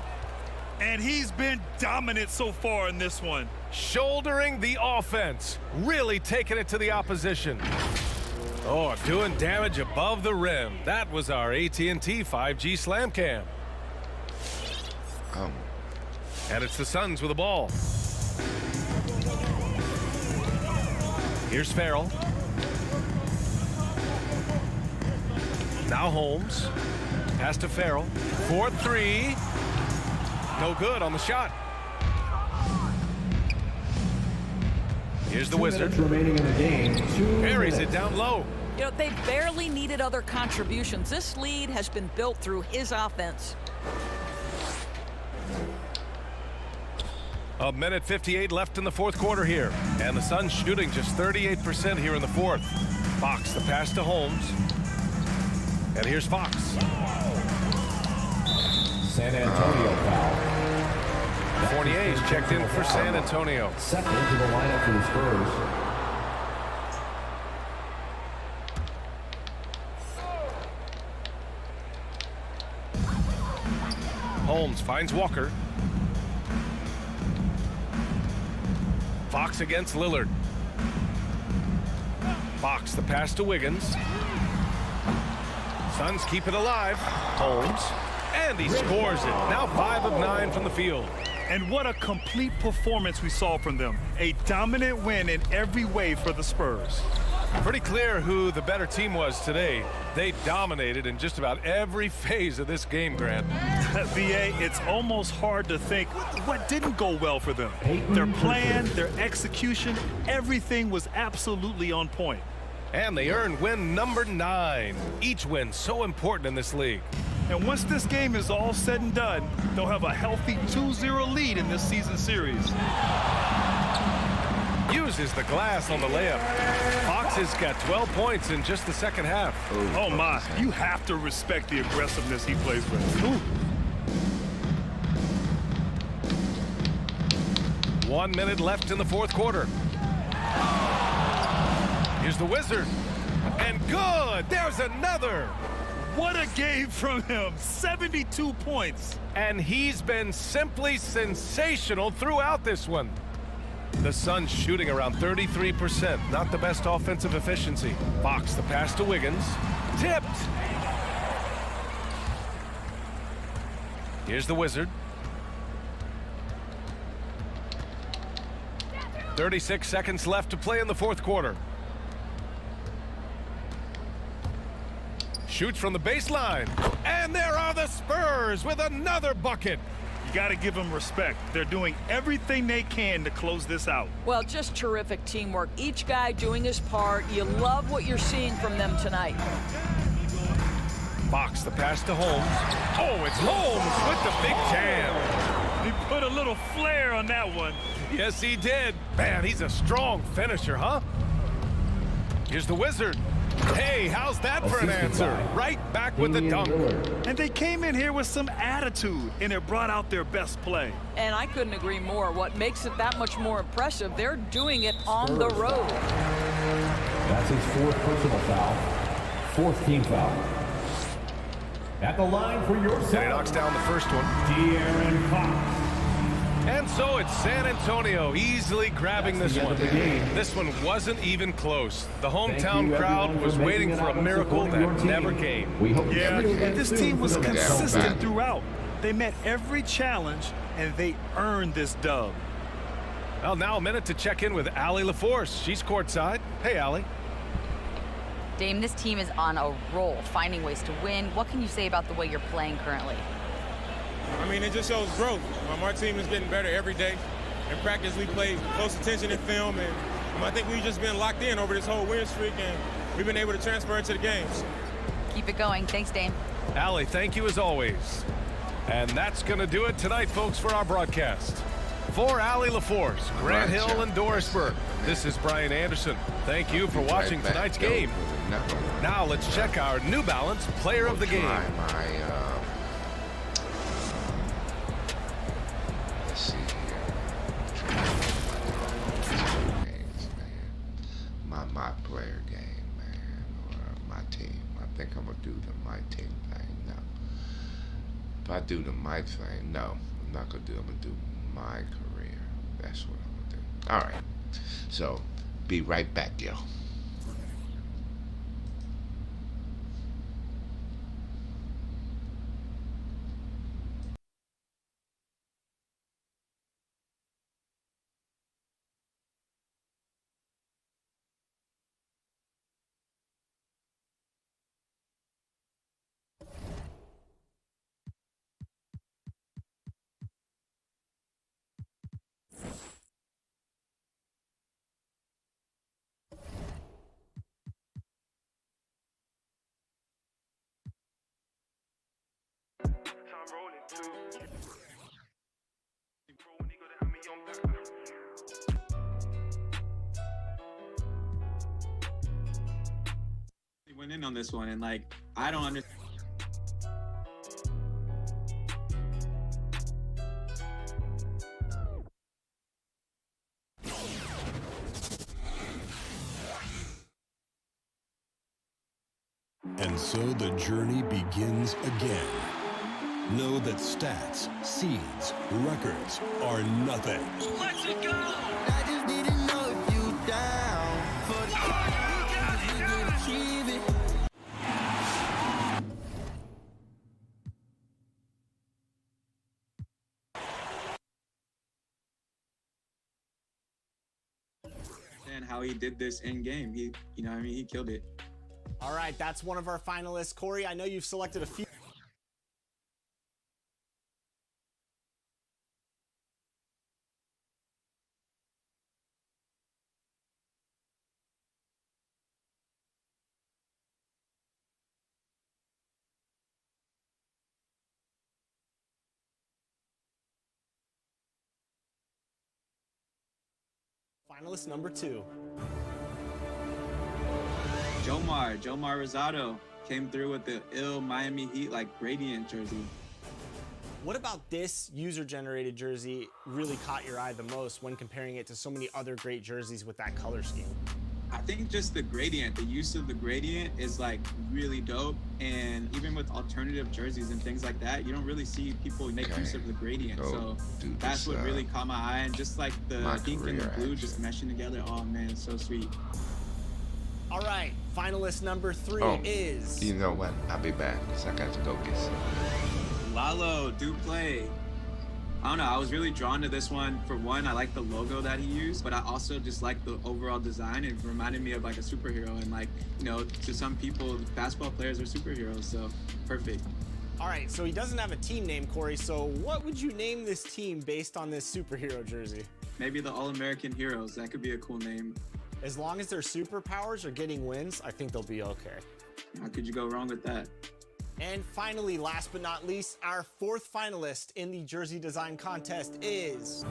And he's been dominant so far in this one.
Shouldering the offense, really taking it to the opposition. Oh, doing damage above the rim. That was our AT&T 5G Slam Cam. And it's the Suns with the ball. Here's Farrell. Now Holmes. Pass to Farrell. 4-3. No good on the shot. Here's the Wizard.
Remaining in the game.
Carries it down low.
You know, they barely needed other contributions. This lead has been built through his offense.
A minute 58 left in the 4th quarter here. And the Suns shooting just 38% here in the 4th. Fox, the pass to Holmes. And here's Fox.
San Antonio foul.
Fournier's checked in for San Antonio.
Second to the lineup for the Spurs.
Holmes finds Walker. Fox against Lillard. Fox, the pass to Wiggins. Suns keep it alive. Holmes. And he scores it. Now 5 of 9 from the field.
And what a complete performance we saw from them. A dominant win in every way for the Spurs.
Pretty clear who the better team was today. They dominated in just about every phase of this game, Grant.
BA, it's almost hard to think what didn't go well for them. Their plan, their execution, everything was absolutely on point.
And they earned win number 9. Each win so important in this league.
And once this game is all said and done, they'll have a healthy 2-0 lead in this season series.
Uses the glass on the layup. Fox has got 12 points in just the second half.
Oh my, you have to respect the aggressiveness he plays with. Ooh.
1 minute left in the fourth quarter. Here's the Wizard. And good! There's another!
What a game from him. 72 points.
And he's been simply sensational throughout this one. The Suns shooting around 33%. Not the best offensive efficiency. Fox, the pass to Wiggins. Tipped! Here's the Wizard. 36 seconds left to play in the fourth quarter. Shoots from the baseline. And there are the Spurs with another bucket.
You got to give them respect. They're doing everything they can to close this out.
Well, just terrific teamwork. Each guy doing his part. You love what you're seeing from them tonight.
Fox, the pass to Holmes. Oh, it's Holmes with the big jam.
He put a little flair on that one.
Yes, he did. Man, he's a strong finisher, huh? Here's the Wizard. Hey, how's that for an answer? Right back with the dunk.
And they came in here with some attitude, and it brought out their best play.
And I couldn't agree more. What makes it that much more impressive, they're doing it on the road.
That's his 4th personal foul. 4th team foul. At the line for your
set. He knocks down the first one.
De'Aaron Fox.
And so it's San Antonio easily grabbing this one. This one wasn't even close. The hometown crowd was waiting for a miracle that never came.
Yeah, and this team was consistent throughout. They met every challenge, and they earned this dub.
Well, now a minute to check in with Allie LaForce. She's courtside. Hey, Allie.
Dame, this team is on a roll, finding ways to win. What can you say about the way you're playing currently?
I mean, it just shows growth. Our team is getting better every day. In practice, we play close attention in film, and I think we've just been locked in over this whole win streak, and we've been able to transfer into the games.
Keep it going. Thanks, Dame.
Allie, thank you as always. And that's going to do it tonight, folks, for our broadcast. For Allie LaForce, Grant Hill, and Doris Burke, this is Brian Anderson. Thank you for watching tonight's game. Now let's check our New Balance Player of the Game.
Let's see here. My player game, man, or my team. I think I'm gonna do the my team thing. No. If I do the my thing, no, I'm not gonna do. I'm gonna do my career. That's what I'm gonna do. All right. So, be right back, yo.
Went in on this one, and like I don't understand.
And so the journey begins again. Know that stats, seeds, records are nothing.
Let's it go! I just need to know if you down for the you can achieve it.
And how he did this in game, he killed it.
All right, that's one of our finalists. Corey, I know you've selected a few. Finalist number 2.
Jomar Rosado came through with the ill Miami Heat like gradient jersey.
What about this user-generated jersey really caught your eye the most when comparing it to so many other great jerseys with that color scheme?
I think just the gradient, the use of the gradient is like really dope. And even with alternative jerseys and things like that, you don't really see people make use of the gradient. So that's what really caught my eye. And just like the pink and the blue just meshing together. Oh man, it's so sweet.
All right, finalist number 3 is...
You know what? I'll be back because I got to go get some.
Lalo Duplay. I don't know, I was really drawn to this one. For one, I like the logo that he used, but I also just like the overall design. It reminded me of like a superhero, and like, you know, to some people, basketball players are superheroes, so perfect.
All right, so he doesn't have a team name, Corey, so what would you name this team based on this superhero jersey?
Maybe the All-American Heroes, that could be a cool name.
As long as their superpowers are getting wins, I think they'll be okay.
How could you go wrong with that?
And finally, last but not least, our 4th finalist in the jersey design contest is...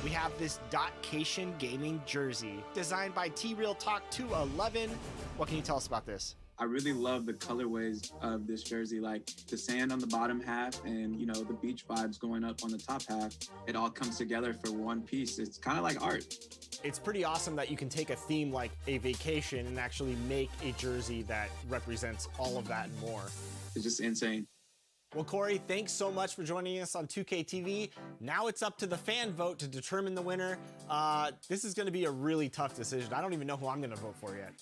We have this Dotcation Gaming jersey, designed by T-Real Talk 211. What can you tell us about this?
I really love the colorways of this jersey, like the sand on the bottom half and, you know, the beach vibes going up on the top half. It all comes together for one piece. It's kind of like art.
It's pretty awesome that you can take a theme like a vacation and actually make a jersey that represents all of that and more.
It's just insane.
Well, Corey, thanks so much for joining us on 2K TV. Now it's up to the fan vote to determine the winner. This is going to be a really tough decision. I don't even know who I'm going to vote for yet.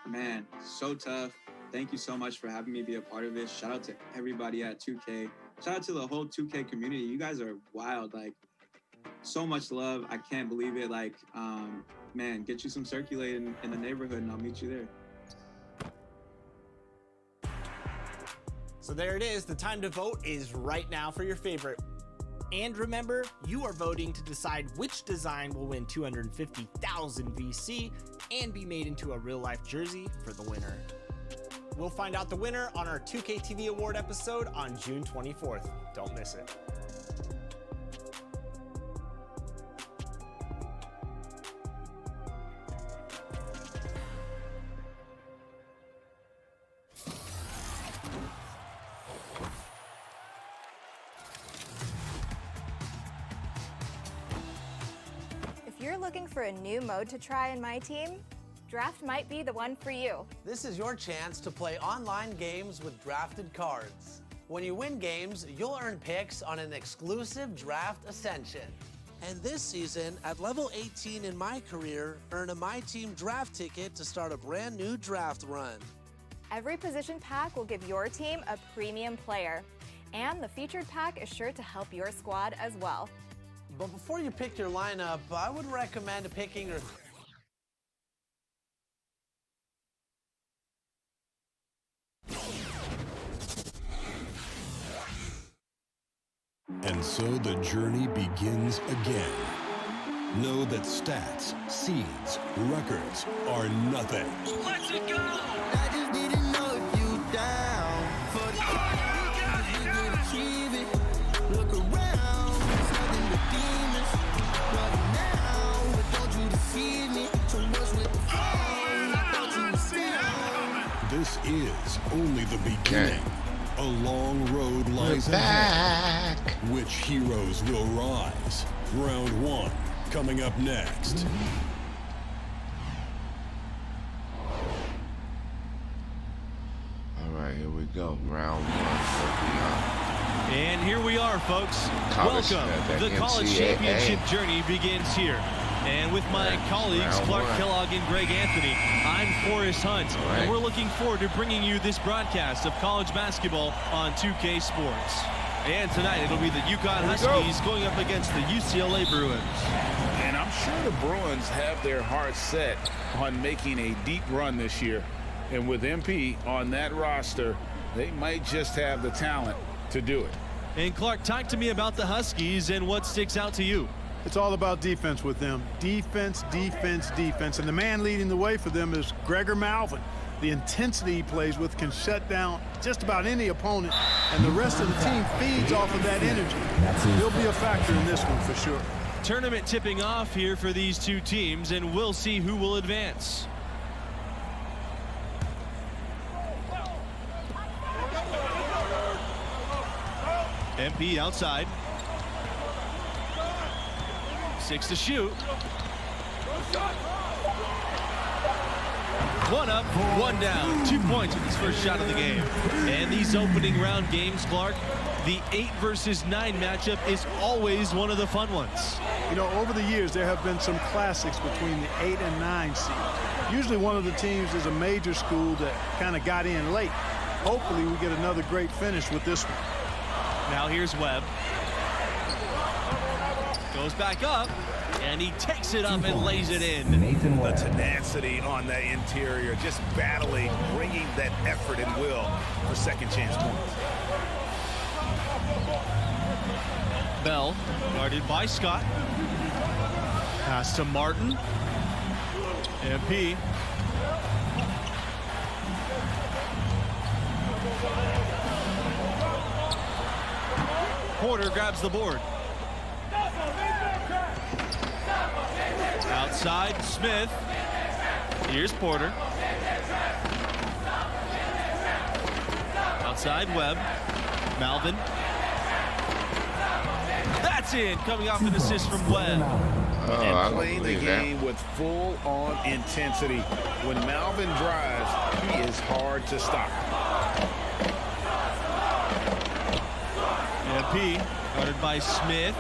Man, so tough. Thank you so much for having me be a part of this. Shout out to everybody at 2K. Shout out to the whole 2K community. You guys are wild. Like, so much love. I can't believe it. Like, man, get you some circulating in the neighborhood and I'll meet you there.
So there it is. The time to vote is right now for your favorite. And remember, you are voting to decide which design will win 250,000 VC and be made into a real-life jersey for the winner. We'll find out the winner on our 2K TV Award episode on June 24th. Don't miss it.
If you're looking for a new mode to try in my team, Draft might be the one for you.
This is your chance to play online games with drafted cards. When you win games, you'll earn picks on an exclusive Draft Ascension. And this season, at level 18 in My Career, earn a My Team draft ticket to start a brand new draft run.
Every position pack will give your team a premium player. And the featured pack is sure to help your squad as well.
But before you pick your lineup, I would recommend picking your...
And so the journey begins again. Know that stats, seeds, records are nothing.
Let's it go! I just need to know if you down for the you can achieve it. Look around, there's nothing but demons. Right now, don't you deceive me. So what's with the fame? Don't you understand?
This is only the beginning. A long road lies ahead. Which heroes will rise? Round 1 coming up next.
All right, here we go. Round one for beyond.
And here we are, folks.
College,
Welcome. The
NCAA.
college championship journey begins here. And with my colleagues,
round
Clark
one.
Kellogg and Greg Anthony, I'm Forrest Hunt.
right.
And we're looking forward to bringing you this broadcast of college basketball on 2K Sports. And tonight, it'll be the UConn Huskies going up against the UCLA Bruins.
And I'm sure the Bruins have their hearts set on making a deep run this year. And with MP on that roster, they might just have the talent to do it.
And Clark, talk to me about the Huskies and what sticks out to you.
It's all about defense with them. Defense, defense, defense. And the man leading the way for them is Gregor Malvin. The intensity he plays with can shut down just about any opponent, and the rest of the team feeds off of that energy. He'll be a factor in this one for sure.
Tournament tipping off here for these two teams, and we'll see who will advance. MP outside. 6 to shoot. One up, one down. 2 points with his first shot of the game. And these opening round games, Clark, the 8 versus 9 matchup is always one of the fun ones.
You know, over the years, there have been some classics between the 8 and 9 seeds. Usually one of the teams is a major school that kind of got in late. Hopefully we get another great finish with this one.
Now here's Webb. Goes back up, and he takes it up and lays it in.
The tenacity on the interior, just battling, bringing that effort and will for second chance points.
Bell, guarded by Scott. Pass to Martin. MP. Porter grabs the board. Outside, Smith. Here's Porter. Outside, Webb. Malvin. That's in, coming off an assist from Webb.
And playing the game with full-on intensity. When Malvin drives, he is hard to stop.
MP, guarded by Smith.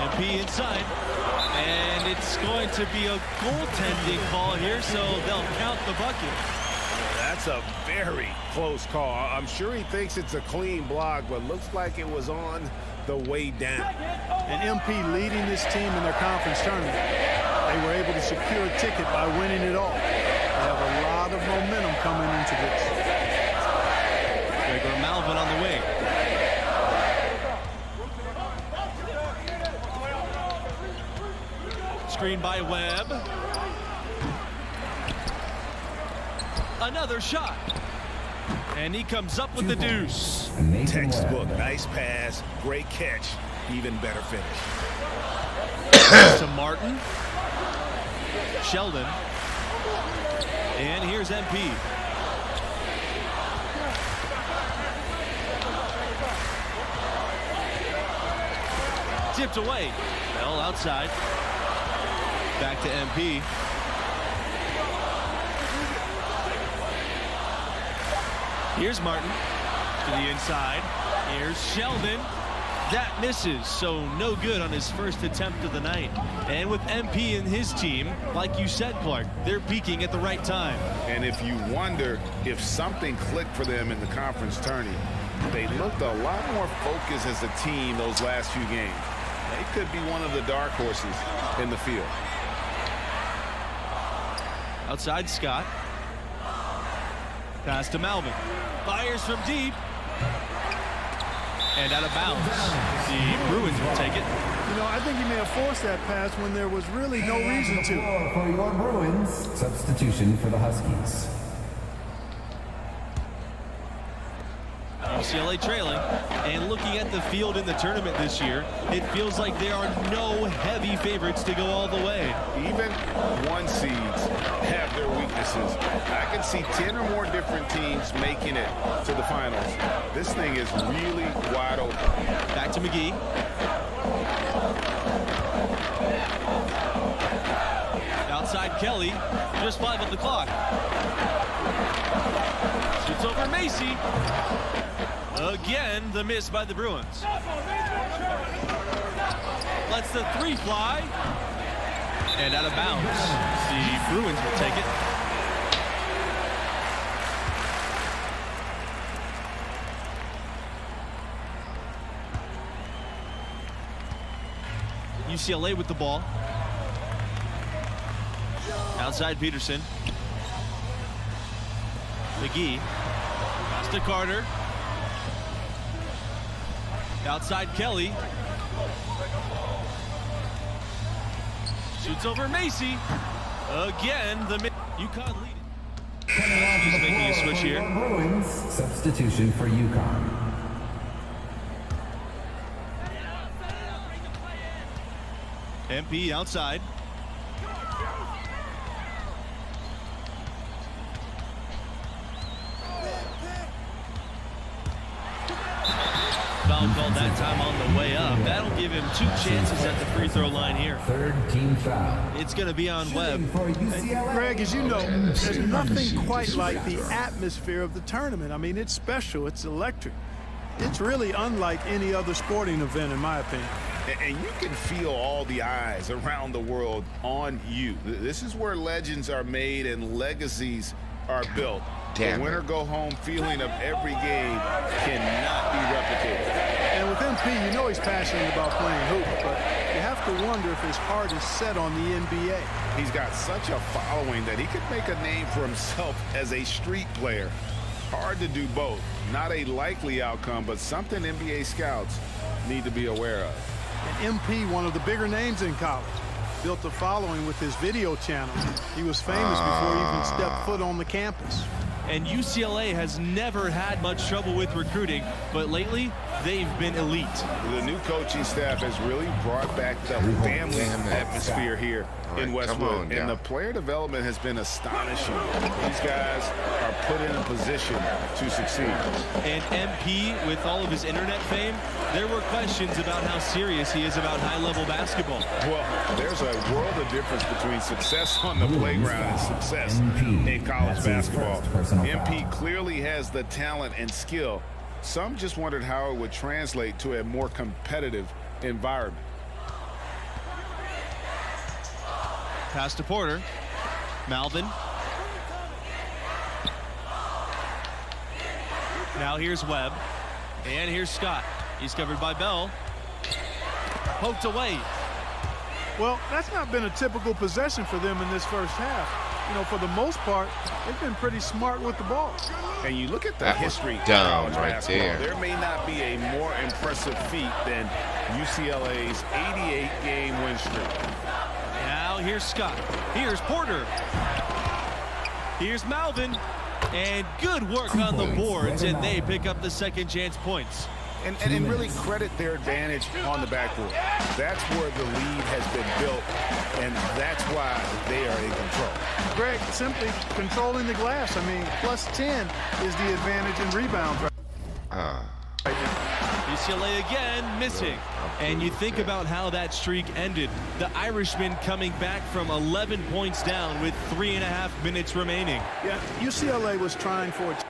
MP inside. And it's going to be a goaltending call here, so they'll count the bucket.
That's a very close call. I'm sure he thinks it's a clean block, but looks like it was on the way down.
And MP leading this team in their conference tournament. They were able to secure a ticket by winning it all. They have a lot of momentum coming into this.
Gregor Malvin on the wing. Screen by Webb. Another shot. And he comes up with the deuce.
Textbook, nice pass, great catch, even better finish.
To Martin. Sheldon. And here's MP. Tipped away. Bell outside. Back to MP. Here's Martin to the inside. Here's Sheldon. That misses, so no good on his first attempt of the night. And with MP and his team, like you said, Clark, they're peaking at the right time.
And if you wonder if something clicked for them in the conference tourney, they looked a lot more focused as a team those last few games. They could be one of the dark horses in the field.
Outside Scott. Pass to Malvin. Fires from deep. And out of bounds. The Bruins will take it.
You know, I think he may have forced that pass when there was really no reason to.
For your Bruins, substitution for the Huskies.
UCLA trailing, and looking at the field in the tournament this year, it feels like there are no heavy favorites to go all the way.
Even one seeds have their weaknesses. I can see 10 or more different teams making it to the finals. This thing is really wide open.
Back to McGee. Outside Kelly, just 5 on the clock. Shoots over Macy. Again, the miss by the Bruins. Lets the 3 fly. And out of bounds. The Bruins will take it. UCLA with the ball. Outside Peterson. McGee. Pass to Carter. Outside Kelly. Shoots over Macy. Again, the UConn lead. He's making a switch here.
Bruins substitution for UConn.
MP outside. Foul called that time on the way up. That'll give him 2 chances at the free throw line here.
Third team foul.
It's going to be on Webb.
And Greg, as you know, there's nothing quite like the atmosphere of the tournament. I mean, it's special. It's electric. It's really unlike any other sporting event, in my opinion.
And you can feel all the eyes around the world on you. This is where legends are made and legacies are built. The winner go home feeling of every game cannot be replicated.
And with MP, you know he's passionate about playing hoop, but you have to wonder if his heart is set on the NBA.
He's got such a following that he could make a name for himself as a street player. Hard to do both. Not a likely outcome, but something NBA scouts need to be aware of.
And MP, one of the bigger names in college, built a following with his video channel. He was famous before he even stepped foot on the campus.
And UCLA has never had much trouble with recruiting, but lately they've been elite.
The new coaching staff has really brought back the family atmosphere here in Westwood, and the player development has been astonishing. These guys are put in a position to succeed.
And MP, with all of his internet fame, there were questions about how serious he is about high-level basketball.
Well, there's a world of difference between success on the playground and success in college basketball. MP clearly has the talent and skill. Some just wondered how it would translate to a more competitive environment.
Pass to Porter. Malvin. Now here's Webb. And here's Scott. He's covered by Bell. Poked away.
Well, that's not been a typical possession for them in this first half. You know, for the most part, they've been pretty smart with the ball.
And you look at the history of college basketball, there may not be a more impressive feat than UCLA's 88-game win streak.
Now here's Scott. Here's Porter. Here's Malvin. And good work on the boards, and they pick up the second chance points.
And really credit their advantage on the backboard. That's where the lead has been built, and that's why they are in control.
Greg, simply controlling the glass. I mean, plus 10 is the advantage in rebounds right now.
UCLA again missing. And you think about how that streak ended. The Irishmen coming back from 11 points down with 3.5 minutes remaining.
Yeah, UCLA was trying for it.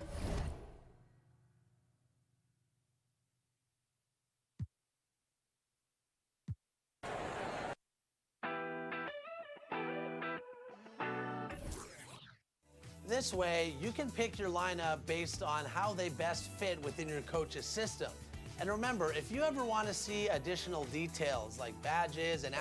This way, you can pick your lineup based on how they best fit within your coach's system. And remember, if you ever want to see additional details like badges and